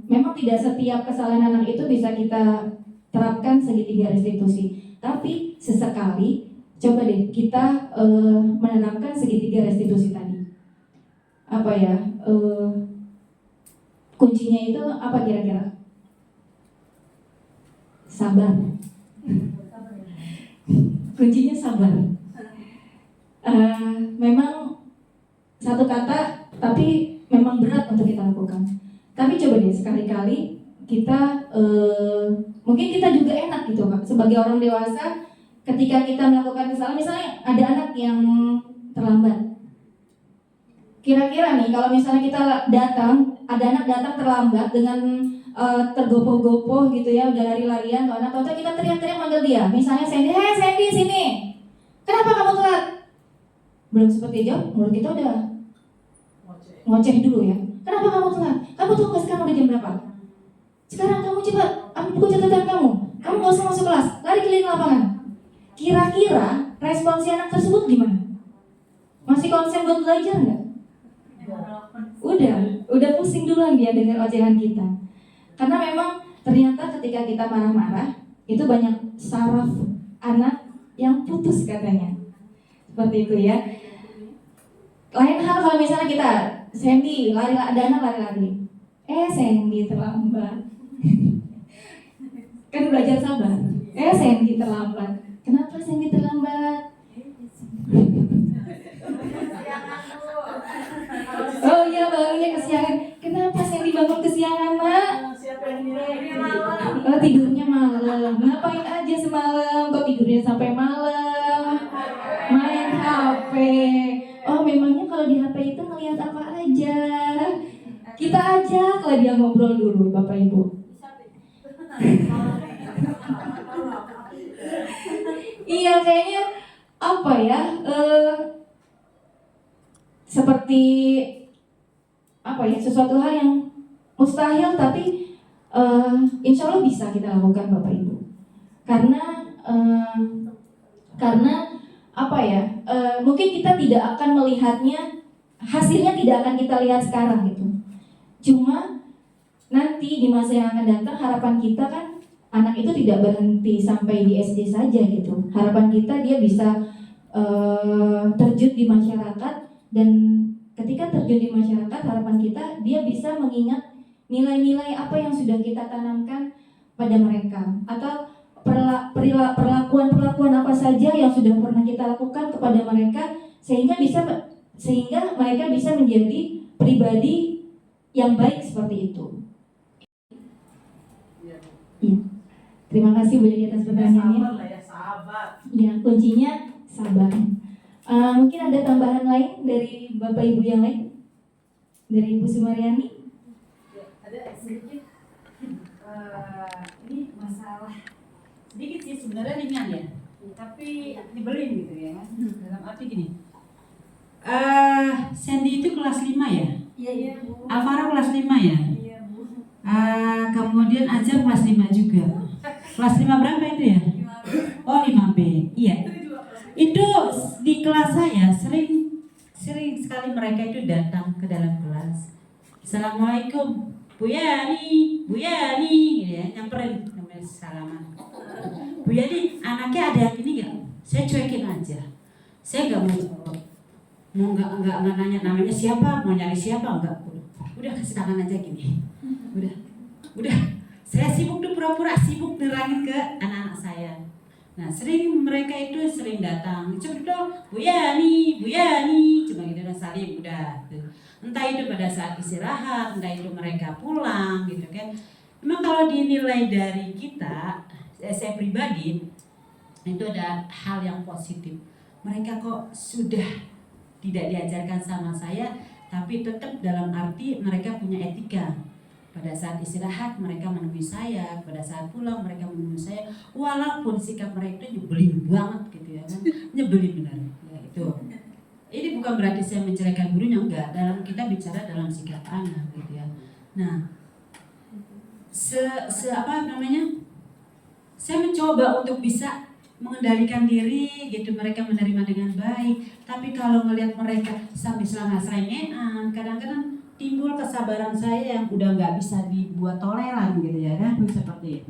memang tidak setiap kesalahan anak itu bisa kita terapkan segitiga restitusi, tapi sesekali coba deh kita menerapkan segitiga restitusi tadi. Apa ya? Kuncinya itu apa kira-kira? Sabar. Kuncinya sabar. Memang satu kata, tapi memang berat untuk kita lakukan. Tapi coba deh sekali-kali kita, mungkin kita juga enak gitu Pak, sebagai orang dewasa. Ketika kita melakukan kesalahan, misalnya ada anak yang terlambat. Kira-kira nih kalau misalnya kita ada anak datang terlambat dengan tergopoh-gopoh gitu ya, udah lari-larian, atau kita teriak-teriak manggil dia. Misalnya Sandy, "Hey Sandy sini. Kenapa kamu telat?" Belum seperti jawab, mulut kita udah ngoceh dulu ya. "Kenapa kamu telat? Kamu tahu nggak sekarang udah jam berapa? Sekarang kamu cepat, ambil buku catatan kamu. Kamu nggak usah masuk kelas, lari keliling lapangan." Kira-kira respon si anak tersebut gimana? Masih konsen buat belajar nggak? Udah pusing duluan dia dengar ocehan kita. Karena memang ternyata ketika kita marah-marah, itu banyak saraf anak yang putus katanya. Seperti itu ya. Lain hal kalau misalnya kita, Sandy ada anak lari-lari. Sandy terlambat. Kan belajar sabar. Sandy terlambat. Kenapa Sandy terlambat? Oh iya, bangunnya kesiangan. Kenapa Sandy bangun kesiangan, Mak? Tidurnya malam. Ngapain aja semalam? Kok tidurnya sampai malam? Main HP. Oh, memangnya kalau di HP itu ngelihat apa aja? Kita aja kalau dia ngobrol dulu, Bapak Ibu. Iya, kayaknya apa ya? Seperti apa ya? Sesuatu hal yang mustahil, tapi insya Allah bisa kita lakukan, Bapak Ibu. Karena apa ya? Mungkin kita tidak akan melihatnya, hasilnya tidak akan kita lihat sekarang gitu. Cuma nanti di masa yang akan datang, harapan kita kan anak itu tidak berhenti sampai di SD saja gitu. Harapan kita dia bisa terjun di masyarakat, dan ketika terjun di masyarakat, harapan kita dia bisa mengingat nilai-nilai apa yang sudah kita tanamkan pada mereka, atau perlakuan apa saja yang sudah pernah kita lakukan kepada mereka, sehingga mereka bisa menjadi pribadi yang baik seperti itu. Ya. Terima kasih Bu Yadi atas pertanyaannya. Ya, kuncinya sabar. Mungkin ada tambahan lain dari Bapak Ibu yang lain? Dari Ibu Sumaryani. Ada sedikit ini masalah sedikit sih sebenarnya ringan ya, tapi nyebelin gitu ya kan. Dalam arti gini, Sandy itu kelas 5 ya, Iya, Bu. Alvaro kelas 5 ya, Iya, Bu. kemudian Azam kelas 5 juga. Kelas 5 berapa itu ya? Oh 5B, iya. Itu di kelas saya sering sekali mereka itu datang ke dalam kelas. Assalamualaikum, Bu Yani, gitu ya, nyamperin namanya salaman. Bu Yani, anaknya ada yang ini nggak? Saya cuekin aja. Saya nggak mau jawab. Mau nggak nanya namanya siapa, mau nyari siapa nggak? Udah kasih tangan aja gini. Udah. Saya sibuk tuh pura-pura sibuk nerangin ke anak-anak saya. Nah mereka itu sering datang, cepet dong, Bu Yani, cuma gitu dan salim udah. Entah itu pada saat istirahat, entah itu mereka pulang gitu kan. Memang kalau dinilai dari kita, saya pribadi, itu ada hal yang positif. Mereka kok sudah tidak diajarkan sama saya, tapi tetap dalam arti mereka punya etika. Pada saat istirahat mereka menemui saya, pada saat pulang mereka menemui saya, walaupun sikap mereka itu nyebelin banget gitu ya kan, nyebelin benar. Ya itu. Ini bukan berarti saya menceraikan gurunya, enggak. Dalam kita bicara dalam sikap anak gitu ya. Nah, saya mencoba untuk bisa mengendalikan diri gitu, mereka menerima dengan baik. Tapi kalau melihat mereka sampai selengean, kadang-kadang timbul kesabaran saya yang udah nggak bisa dibuat toleran gitu ya kan, seperti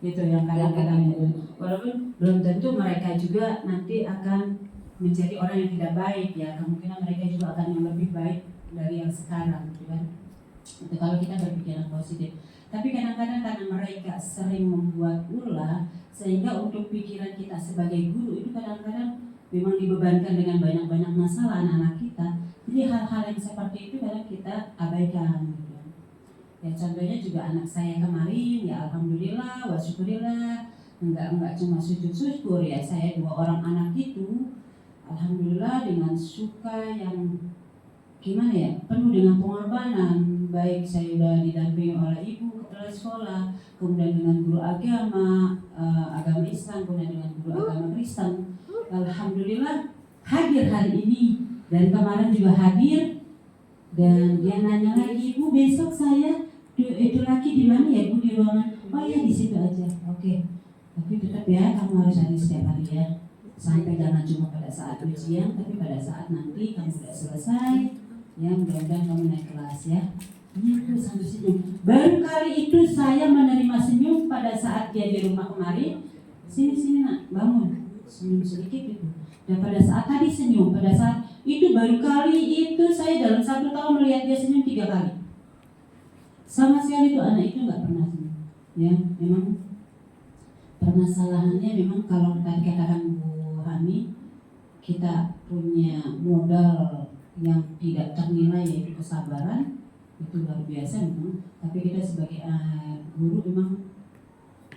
itu yang kadang-kadang itu, walaupun belum tentu mereka juga nanti akan menjadi orang yang tidak baik ya, kemungkinan mereka juga akan yang lebih baik dari yang sekarang gitu kan. Itu kalau kita berpikiran positif. Tapi kadang-kadang karena mereka sering membuat ulah, sehingga untuk pikiran kita sebagai guru itu kadang-kadang memang dibebankan dengan banyak-banyak masalah anak-anak kita. Jadi hal-hal yang seperti itu kadang kita abaikan gitu. Ya contohnya juga anak saya kemarin, ya alhamdulillah wa syukurillah, enggak cuma sujud syukur ya, saya 2 orang anak itu alhamdulillah dengan suka yang gimana ya, penuh dengan pengorbanan. Baik saya sudah didampingi oleh ibu kepala sekolah, kemudian dengan guru agama Islam, kemudian dengan guru agama Kristen. Alhamdulillah hadir hari ini, dan kemarin juga hadir, dan dia nanya lagi, Bu besok saya itu lagi di mana ya Bu, di ruangan? Oh ya di situ aja. Oke. Tapi tetap ya kamu harus hadir setiap hari ya, sampai jangan cuma pada saat ujian, tapi pada saat nanti kamu sudah selesai ya, mudah-mudahan kamu naik kelas ya. Ini aku sambil senyum. Baru kali itu saya menerima senyum pada saat dia di rumah kemarin. Sini nak, bangun, senyum sedikit gitu. Dan pada saat tadi senyum, pada saat itu baru kali itu saya dalam 1 tahun melihat dia senyum 3 kali. Sama sekali itu anak itu nggak pernah senyum. Ya, memang permasalahannya memang kalau tadi katakan Bu Hani, kita punya modal yang tidak ternilai yaitu kesabaran, itu luar biasa memang. Tapi kita sebagai guru memang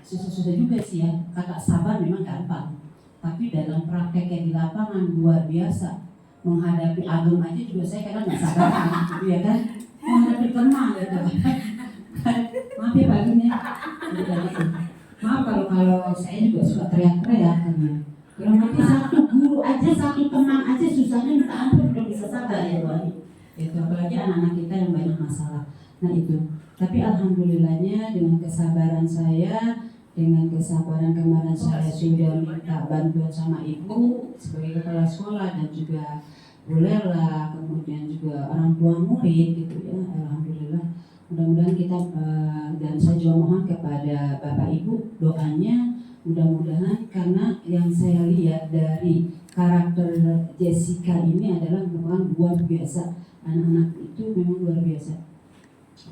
susah-susah juga sih ya. Kata sabar memang gampang, tapi dalam prakteknya di lapangan luar biasa. Menghadapi ageng aja juga saya kadang nggak sabar gitu ya kan, menghadapi kemang gitu. Maaf ya baginya. Maaf kalau saya juga suka teriak-teriak karena nanti satu guru aja, satu teman aja susahnya minta ampun belum bisa sabar ya Bang. Itu apalagi anak-anak kita yang banyak masalah. Nah itu. Tapi alhamdulillahnya dengan kesabaran saya, dengan kesabaran kemarin saya sudah minta bantuan sama ibu sebagai kepala sekolah dan juga Bu Lela, kemudian juga orang tua murid gitu ya. Alhamdulillah. Mudah-mudahan kita dan saya juga mohon kepada Bapak Ibu doanya, mudah-mudahan karena yang saya lihat dari karakter Jessica ini adalah memang luar biasa. Anak-anak itu memang luar biasa.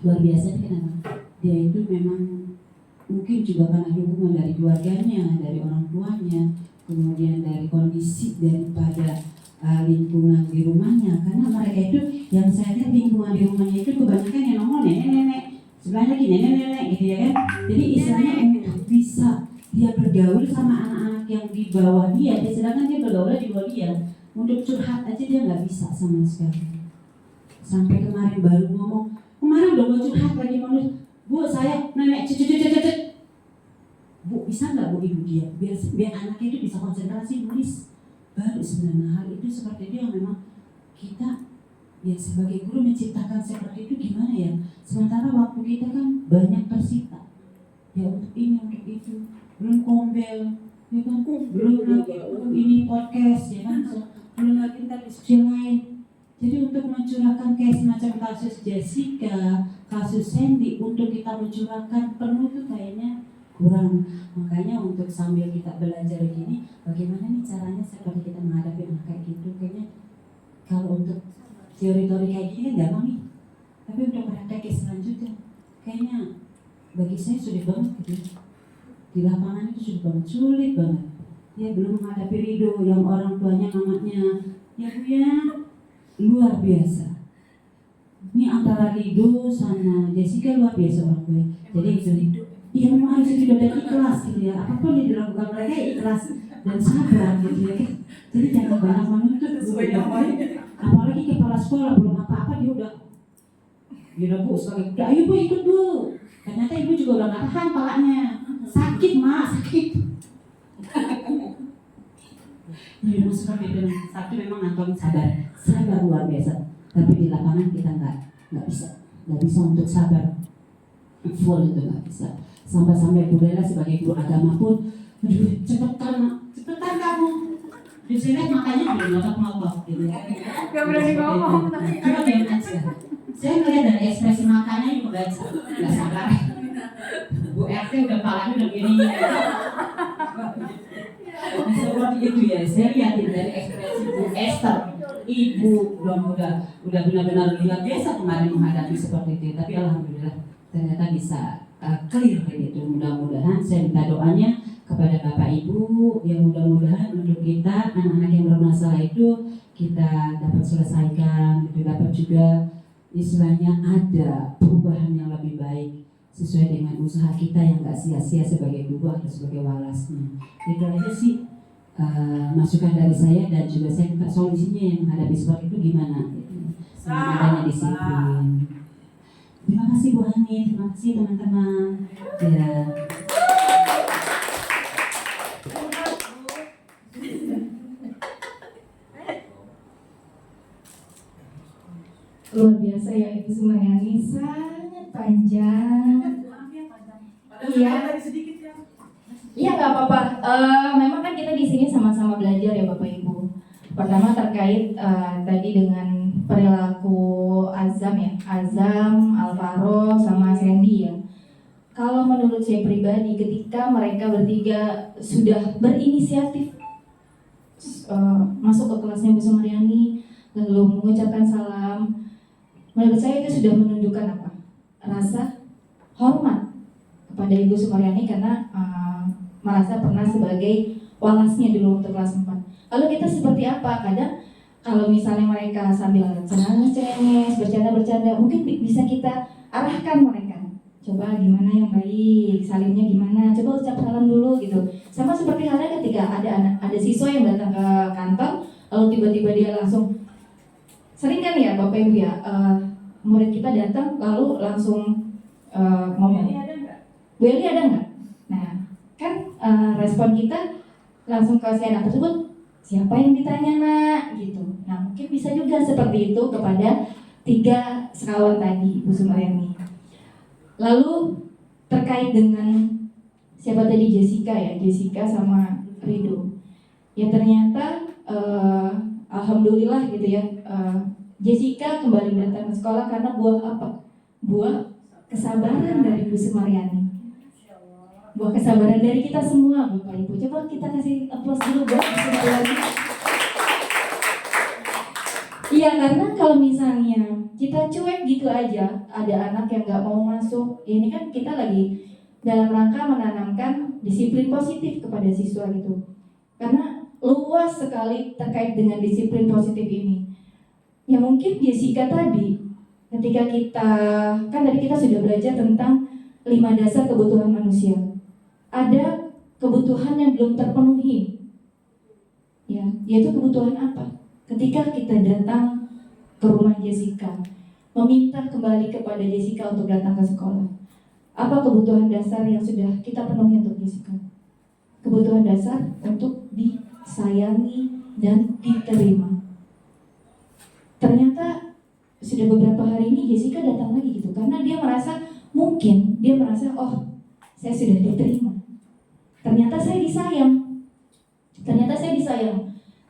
Luar biasa kenapa? Dia itu memang mungkin juga karena dukungan dari keluarganya, dari orang tuanya, kemudian dari kondisi daripada lingkungan di rumahnya. Karena mereka itu yang saya lihat lingkungan di rumahnya itu kebanyakan yang nongol nenek-nenek, sebelahnya lagi nenek-nenek gitu ya kan. Jadi istilahnya untuk bisa dia bergaul sama anak-anak yang di bawah dia, sedangkan dia bergaul di bawah dia, untuk curhat aja dia nggak bisa sama sekali. Sampai kemarin baru ngomong, kemarin udah mau curhat lagi menulis, Bu saya nenek cucu. Bu bisa nggak Bu ibu dia biar anaknya itu bisa konsentrasi nulis. Baru sebenarnya hal itu seperti itu yang memang kita ya sebagai guru menciptakan seperti itu gimana ya. Sementara waktu kita kan banyak tersita. Ya untuk ini untuk itu, belum kombel, ya kan belum lagi ini podcast ya kan, belum lagi ntar diskusi lain. Jadi untuk mencurahkan kayak semacam kasus Jessica, kasus Sandy, untuk kita mencurahkan penuh tuh kayaknya kurang. Makanya untuk sambil kita belajar gini, bagaimana nih caranya seperti kita menghadapi anak kayak gitu. Kayaknya kalau untuk teori-teori kayak gini kan gampang nih, tapi untuk praktek selanjutnya kayaknya bagi saya sulit banget gitu. Di lapangan itu sulit banget. Ya belum menghadapi Rido yang orang tuanya namanya ya Bu ya luar biasa. Ini antara Rido sama Jessica luar biasa orang tua. Jadi itu iya memang harus hidup dan ikhlas gitu ya. Apapun yang dilakukan mereka ikhlas dan sabar gitu ya. Jadi jangan banyak menuntut. Apalagi kepala sekolah belum apa-apa dia udah Bu sebagai udah ayo Bu ikut Bu. Ternyata ibu juga udah gak tahan palanya. Sakit mak, sakit. Iya seperti itu. Sakit memang Anton sabar luar biasa. Tapi di lapangan kita nggak bisa untuk sabar full itu nggak bisa. Sampai Bu Lela sebagai guru agama pun, aduh cepetan kamu. Di sini makanya belum ngotot gitu ya. Gak berani ngomong tapi cuma diam aja. Saya melihat dari ekspresi makanya juga nggak sabar. Bu RT udah palanya udah gini. Seperti itu ya. Saya lihatin dari ekspresi Bu Esther, ibu udah benar-benar luar biasa kemarin menghadapi seperti itu. Tapi alhamdulillah ternyata bisa clear gitu. Mudah-mudahan saya minta doanya kepada Bapak Ibu yang mudah-mudahan untuk kita anak-anak yang bermasalah itu kita dapat selesaikan, gitu, dapat juga istilahnya ada perubahan yang lebih baik sesuai dengan usaha kita yang gak sia-sia sebagai guru atau sebagai walasnya. Itu aja sih masukan dari saya dan juga saya minta solusinya yang menghadapi seperti itu gimana gitu. Adanya disiplin. Terima kasih Bu Hani, terima kasih teman-teman. Ya. Luar biasa ya Ibu Sumayani, sangat panjang. Iya. Iya nggak apa-apa. Memang kan kita di sini sama-sama belajar ya Bapak Ibu. Pertama terkait tadi dengan perilaku Azam ya, Azam, Alvaro sama Sandy ya. Kalau menurut saya pribadi, ketika mereka bertiga sudah berinisiatif masuk ke kelasnya Bu Sumayani, lalu mengucapkan salam, menurut saya itu sudah menunjukkan apa? Rasa hormat kepada Ibu Sumaryani karena merasa pernah sebagai walasnya dulu untuk kelas 4. Lalu kita seperti apa? Kadang kalau misalnya mereka sambil cengenges, bercanda-bercanda, mungkin bisa kita arahkan mereka. Coba gimana yang baik, salimnya gimana? Coba ucap salam dulu gitu. Sama seperti halnya ketika ada siswa yang datang ke kantor, lalu tiba-tiba dia langsung sering kan ya Bapak Ibu ya, murid kita datang lalu langsung ngomong, Bu Eli ada nggak? Nah kan respon kita langsung ke si anak tersebut, siapa yang ditanya nak? Gitu. Nah mungkin bisa juga seperti itu kepada 3 sekawan tadi Bu Sumaryani. Lalu terkait dengan siapa tadi Jessica ya, Jessica sama Rido. Ya ternyata alhamdulillah gitu ya, Jessica kembali datang ke sekolah karena buah apa? Buah kesabaran dari Bu Sumaryani. Buah kesabaran dari kita semua Bapak Ibu. Coba kita kasih aplaus dulu buat Bu Sumaryani. Iya karena kalau misalnya kita cuek gitu aja, ada anak yang nggak mau masuk, ini kan kita lagi dalam rangka menanamkan disiplin positif kepada siswa gitu. Karena luas sekali terkait dengan disiplin positif ini. Ya mungkin Jessica tadi, ketika kita, kan tadi kita sudah belajar tentang 5 dasar kebutuhan manusia. Ada kebutuhan yang belum terpenuhi. Ya, yaitu kebutuhan apa? Ketika kita datang ke rumah Jessica, meminta kembali kepada Jessica untuk datang ke sekolah. Apa kebutuhan dasar yang sudah kita penuhi untuk Jessica? Kebutuhan dasar untuk disayangi dan diterima. Ternyata sudah beberapa hari ini Jessica datang lagi gitu, karena dia merasa oh, saya sudah diterima. Ternyata saya disayang.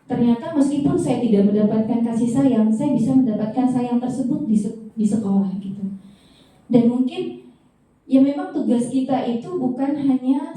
Ternyata meskipun saya tidak mendapatkan kasih sayang, saya bisa mendapatkan sayang tersebut di sekolah gitu. Dan mungkin ya memang tugas kita itu bukan hanya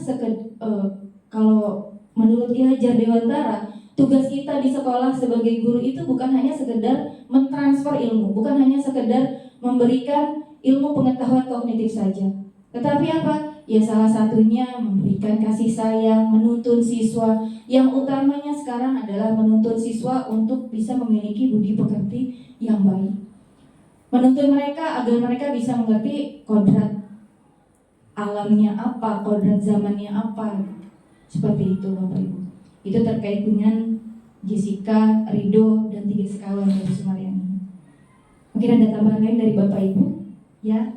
kalau menurut Ki Hajar Dewantara, tugas kita di sekolah sebagai guru itu bukan hanya sekedar mentransfer ilmu, bukan hanya sekedar memberikan ilmu pengetahuan kognitif saja. Tetapi apa? Ya salah satunya memberikan kasih sayang, menuntun siswa. Yang utamanya sekarang adalah menuntun siswa untuk bisa memiliki budi pekerti yang baik. Menuntun mereka agar mereka bisa mengerti kodrat alamnya apa, kodrat zamannya apa. Seperti itu Bapak Ibu. Itu terkait dengan Jessica, Rido, dan 3 sekawan dari Sumaryani. Mungkin ada tambahan lain dari Bapak Ibu? Ya.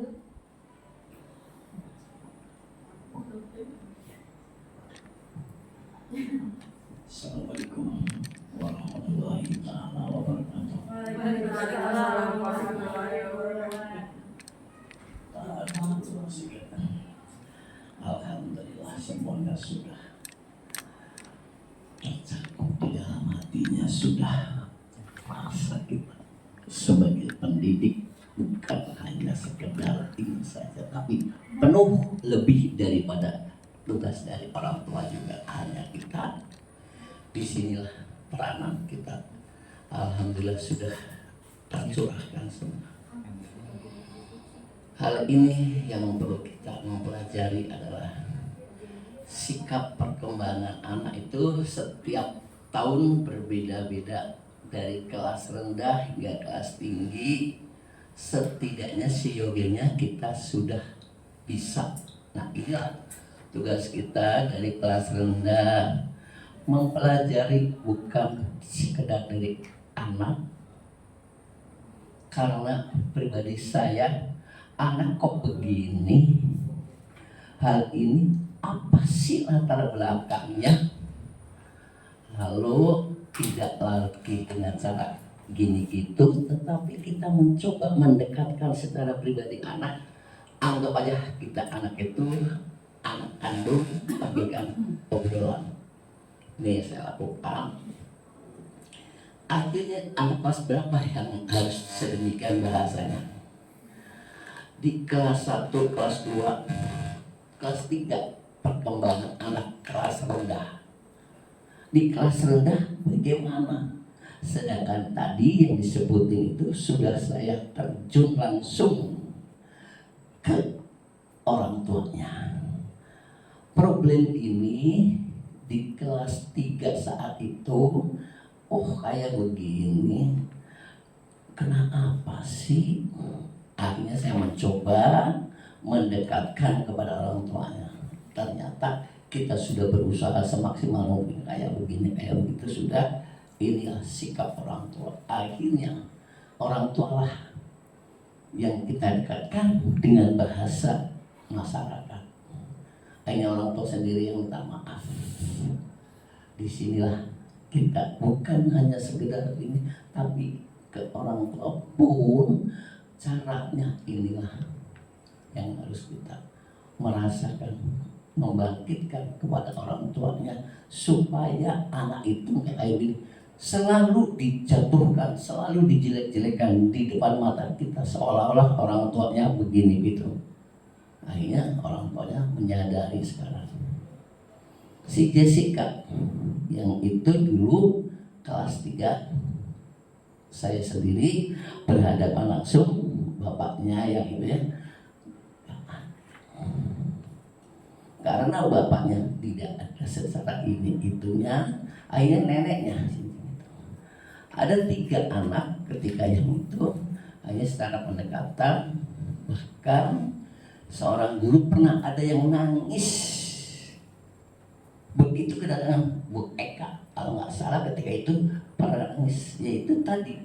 Assalamualaikum warahmatullahi wabarakatuh. Alhamdulillah semuanya sudah tercakup di dalam hatinya, sudah merasa kita sebagai pendidik bukan hanya sekedar ini saja, tapi penuh lebih daripada tugas dari orang tua juga hanya kita. Disinilah peranan kita, alhamdulillah sudah tercurahkan semua. Hal ini yang perlu kita mempelajari adalah sikap perkembangan anak itu setiap tahun berbeda-beda, dari kelas rendah hingga kelas tinggi. Setidaknya seyogianya kita sudah bisa. Nah inilah tugas kita dari kelas rendah, mempelajari bukan sekedar dari anak. Karena pribadi saya, anak kok begini, hal ini apa sih latar belakangnya, lalu tidak lagi dengan cara gini gitu, tetapi kita mencoba mendekatkan secara pribadi anak. Anggap aja kita anak itu anak kandung, bagikan obrolan. Ini saya lakukan. Akhirnya anak kelas berapa yang harus sedemikian bahasanya? Di kelas 1, kelas 2, kelas 3 perkembangan anak kelas rendah. Di kelas rendah bagaimana? Sedangkan tadi yang disebutin itu sudah saya terjun langsung ke orang tuanya. Problem ini di kelas 3 saat itu, oh kayak begini, kenapa sih? Akhirnya saya mencoba mendekatkan kepada orang tuanya. Ternyata kita sudah berusaha semaksimal mungkin, kayak begini, kayak begitu sudah. Inilah sikap orang tua. Akhirnya orang tua lah yang kita dekatkan dengan bahasa masyarakat. Hanya orang tua sendiri yang minta maaf. Disinilah kita bukan hanya sekedar ini, tapi ke orang tua pun caranya inilah yang harus kita merasakan, membangkitkan kepada orang tuanya supaya anak itu kayak ini selalu dijatuhkan, selalu dijelek-jelekan di depan mata kita seolah-olah orang tuanya begini gitu. Akhirnya orang tuanya menyadari sekarang. Si Jessica yang itu dulu kelas 3, saya sendiri berhadapan langsung, bapaknya yang itu ya. Karena bapaknya tidak ada secara ini itunya, akhirnya neneknya. Ada 3 anak ketika yang itu, hanya secara pendekatan, bahkan seorang guru pernah ada yang nangis. Begitu kedatangan Bu Eka, kalau nggak salah ketika itu pernah nangis, yaitu tadi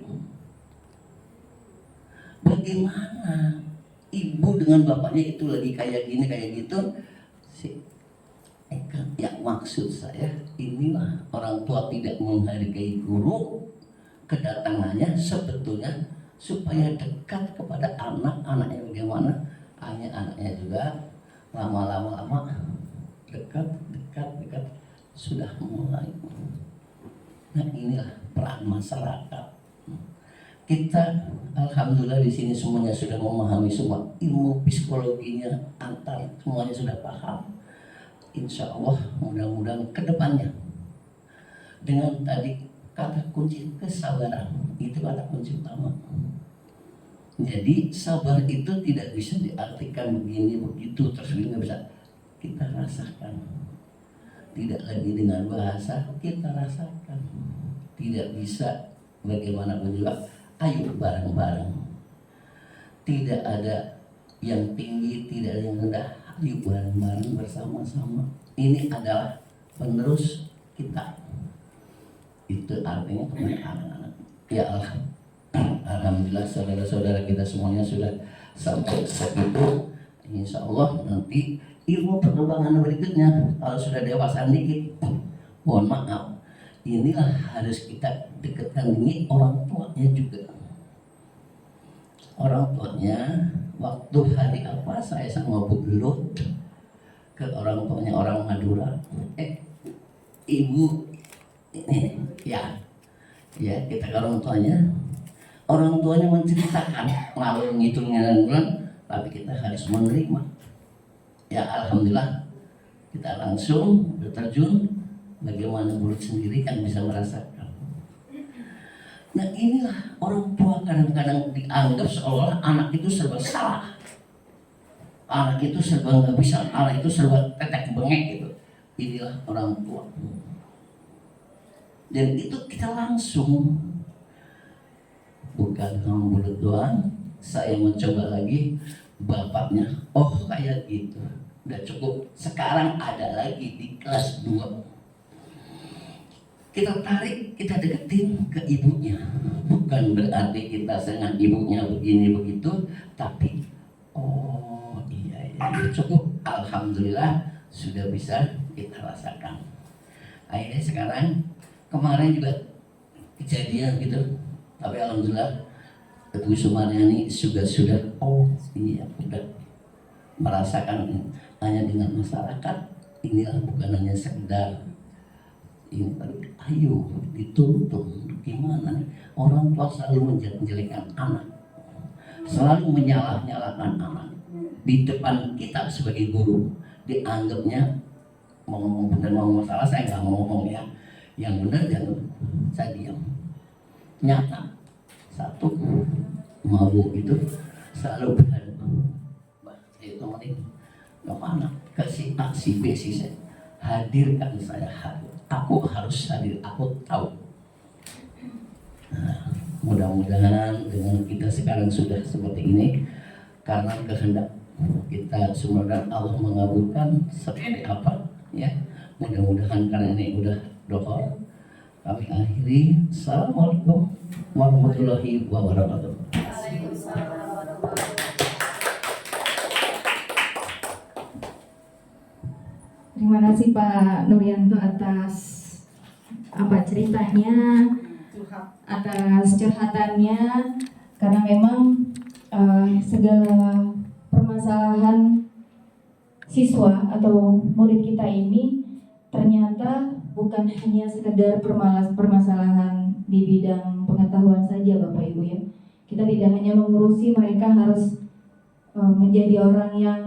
Bagaimana ibu dengan bapaknya itu lagi kayak gini kayak gitu sih? Ya maksud saya inilah orang tua tidak menghargai guru, kedatangannya sebetulnya supaya dekat kepada anak-anaknya. Bagaimana hanya anaknya juga lama-lama dekat sudah mulai. Nah inilah peran masyarakat. Kita alhamdulillah di sini semuanya sudah memahami semua ilmu psikologinya, antar semuanya sudah paham. Insya Allah mudah-mudahan ke depannya dengan tadi kata kunci kesabaran, itu kata kunci utama. Jadi sabar itu tidak bisa diartikan begini begitu terus nggak bisa. Kita rasakan, tidak lagi dengan bahasa, kita rasakan. Tidak bisa bagaimanapun juga, ayo bareng-bareng. Tidak ada yang tinggi, tidak ada yang rendah. Ayo bareng-bareng bersama-sama. Ini adalah penerus kita. Itu artinya kepada anak-anak. Ya alhamdulillah saudara-saudara kita semuanya sudah sampai segitu. Insya Allah nanti ilmu perkembangan berikutnya kalau sudah dewasa dikit, mohon maaf, inilah harus kita dekatkan ini orang tuanya juga. Orang tuanya waktu hari apa saya sama Bu Gelut ke orang tuanya orang Madura, ibu ini ya kita ke orang tuanya menceritakan lalu ngitungnya bulan, tapi kita harus menerima. Ya alhamdulillah kita langsung terjun, bagaimana Bulut sendiri kan bisa merasakan. Nah inilah orang tua kadang-kadang dianggap seolah anak itu serba salah, anak itu serba nggak bisa, anak itu serba tetek bengek gitu. Inilah orang tua. Dan itu kita langsung, bukan kamu Bulut doang, saya mencoba lagi bapaknya. Oh kayak gitu, udah cukup. Sekarang ada lagi di kelas 2. Kita tarik, kita deketin ke ibunya. Bukan berarti kita dengan ibunya begini begitu, tapi oh iya cukup. Alhamdulillah sudah bisa kita rasakan. Akhirnya sekarang kemarin juga kejadian gitu, tapi alhamdulillah Bu Sumaryani sudah oh iya udah merasakan hanya dengan masyarakat. Inilah bukan hanya sekedar ini, ayo dituntun gimana nih? Orang tua selalu menjelek-jelekan anak, selalu menyalah-nyalakan anak di depan kita sebagai guru. Dianggapnya mau ngomong benar mau salah, saya nggak mau ngomong ya. Yang benar jangan saya diam. Nyata satu mabuk itu selalu berada itu temenin kemana ke si A si B si C, hadirkan saya hadir. Aku harus hadir, aku tahu. Nah, mudah-mudahan dengan kita sekarang sudah seperti ini, karena kehendak kita semua dan Allah mengabulkan seperti apa, ya. Mudah-mudahan karena ini udah doa, kami akhiri. Assalamualaikum warahmatullahi wabarakatuh. Terima kasih Pak Nuryanto atas ceritanya, atas curhatannya, karena memang segala permasalahan siswa atau murid kita ini ternyata bukan hanya sekedar permasalahan di bidang pengetahuan saja Bapak Ibu ya. Kita tidak hanya mengurusi mereka harus menjadi orang yang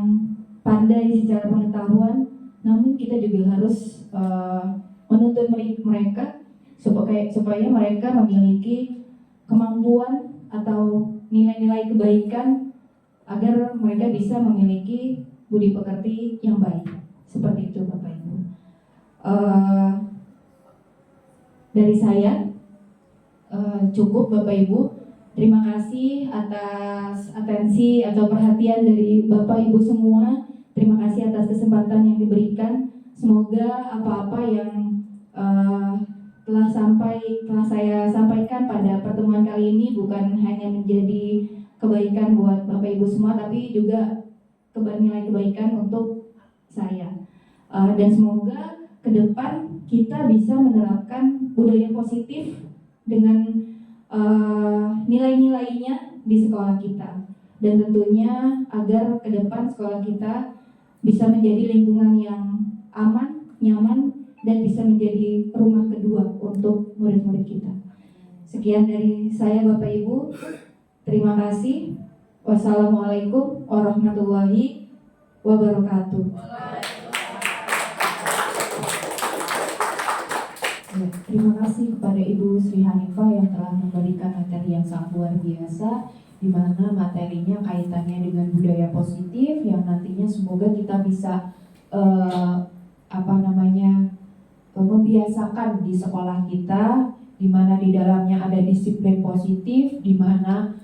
pandai secara pengetahuan, namun kita juga harus menuntut mereka supaya mereka memiliki kemampuan atau nilai-nilai kebaikan agar mereka bisa memiliki budi pekerti yang baik. Seperti itu Bapak Ibu. Dari saya cukup Bapak Ibu. Terima kasih atas atensi atau perhatian dari Bapak Ibu semua. Terima kasih atas kesempatan yang diberikan. Semoga apa-apa yang telah saya sampaikan pada pertemuan kali ini bukan hanya menjadi kebaikan buat Bapak Ibu semua, tapi juga nilai kebaikan untuk saya. Dan semoga ke depan kita bisa menerapkan budaya positif dengan nilai-nilainya di sekolah kita. Dan tentunya agar ke depan sekolah kita bisa menjadi lingkungan yang aman, nyaman, dan bisa menjadi rumah kedua untuk murid-murid kita. Sekian dari saya Bapak Ibu. Terima kasih. Wassalamualaikum warahmatullahi wabarakatuh. Ya, terima kasih kepada Ibu Sri Hanifah yang telah memberikan materi yang sangat luar biasa, di mana materinya kaitannya dengan budaya positif yang nantinya semoga kita bisa membiasakan di sekolah kita, di mana di dalamnya ada disiplin positif, di mana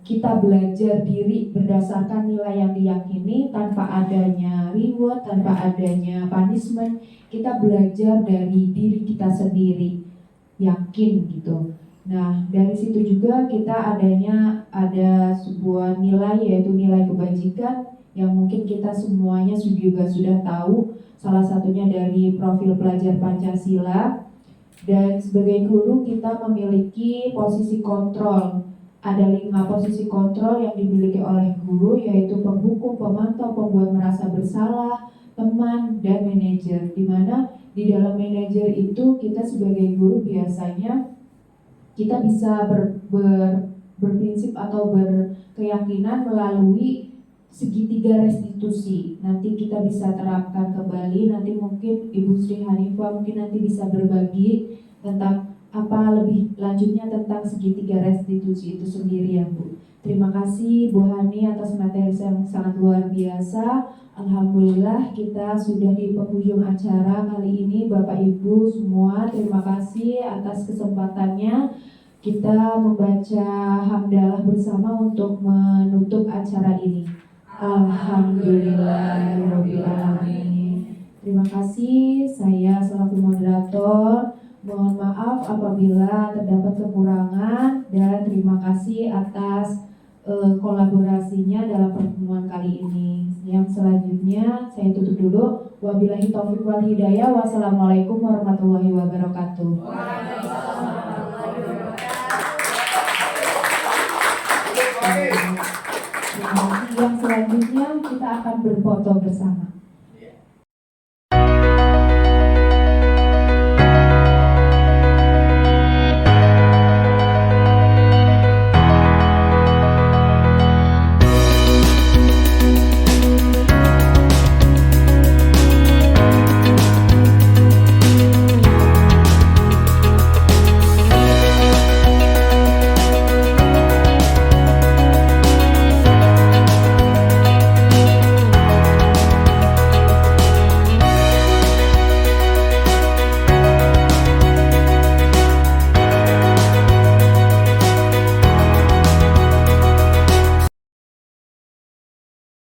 kita belajar diri berdasarkan nilai yang diyakini tanpa adanya reward, tanpa adanya punishment. Kita belajar dari diri kita sendiri, yakin gitu. Nah, dari situ juga kita ada sebuah nilai, yaitu nilai kebajikan yang mungkin kita semuanya juga sudah tahu, salah satunya dari profil pelajar Pancasila. Dan sebagai guru kita memiliki posisi kontrol. Ada 5 posisi kontrol yang dimiliki oleh guru, yaitu penghukum, pemantau, pembuat merasa bersalah, teman, dan manajer. Di mana di dalam manajer itu kita sebagai guru biasanya kita bisa berprinsip atau berkeyakinan melalui segitiga restitusi. Nanti kita bisa terapkan kembali. Nanti mungkin Ibu Sri Hanifah mungkin nanti bisa berbagi tentang apa lebih lanjutnya tentang segitiga restitusi itu sendiri ya Bu. Terima kasih Bu Hani atas materi yang sangat luar biasa. Alhamdulillah kita sudah di penghujung acara kali ini. Bapak Ibu semua terima kasih atas kesempatannya. Kita membaca hamdalah bersama untuk menutup acara ini. Alhamdulillahirabbil alamin. Terima kasih, saya selaku moderator mohon maaf apabila terdapat kekurangan, dan terima kasih atas kolaborasinya dalam pertemuan kali ini. Yang selanjutnya saya tutup dulu. Wabillahi taufiq wal hidayah. Wassalamualaikum warahmatullahi wabarakatuh. Yang selanjutnya kita akan berfoto bersama.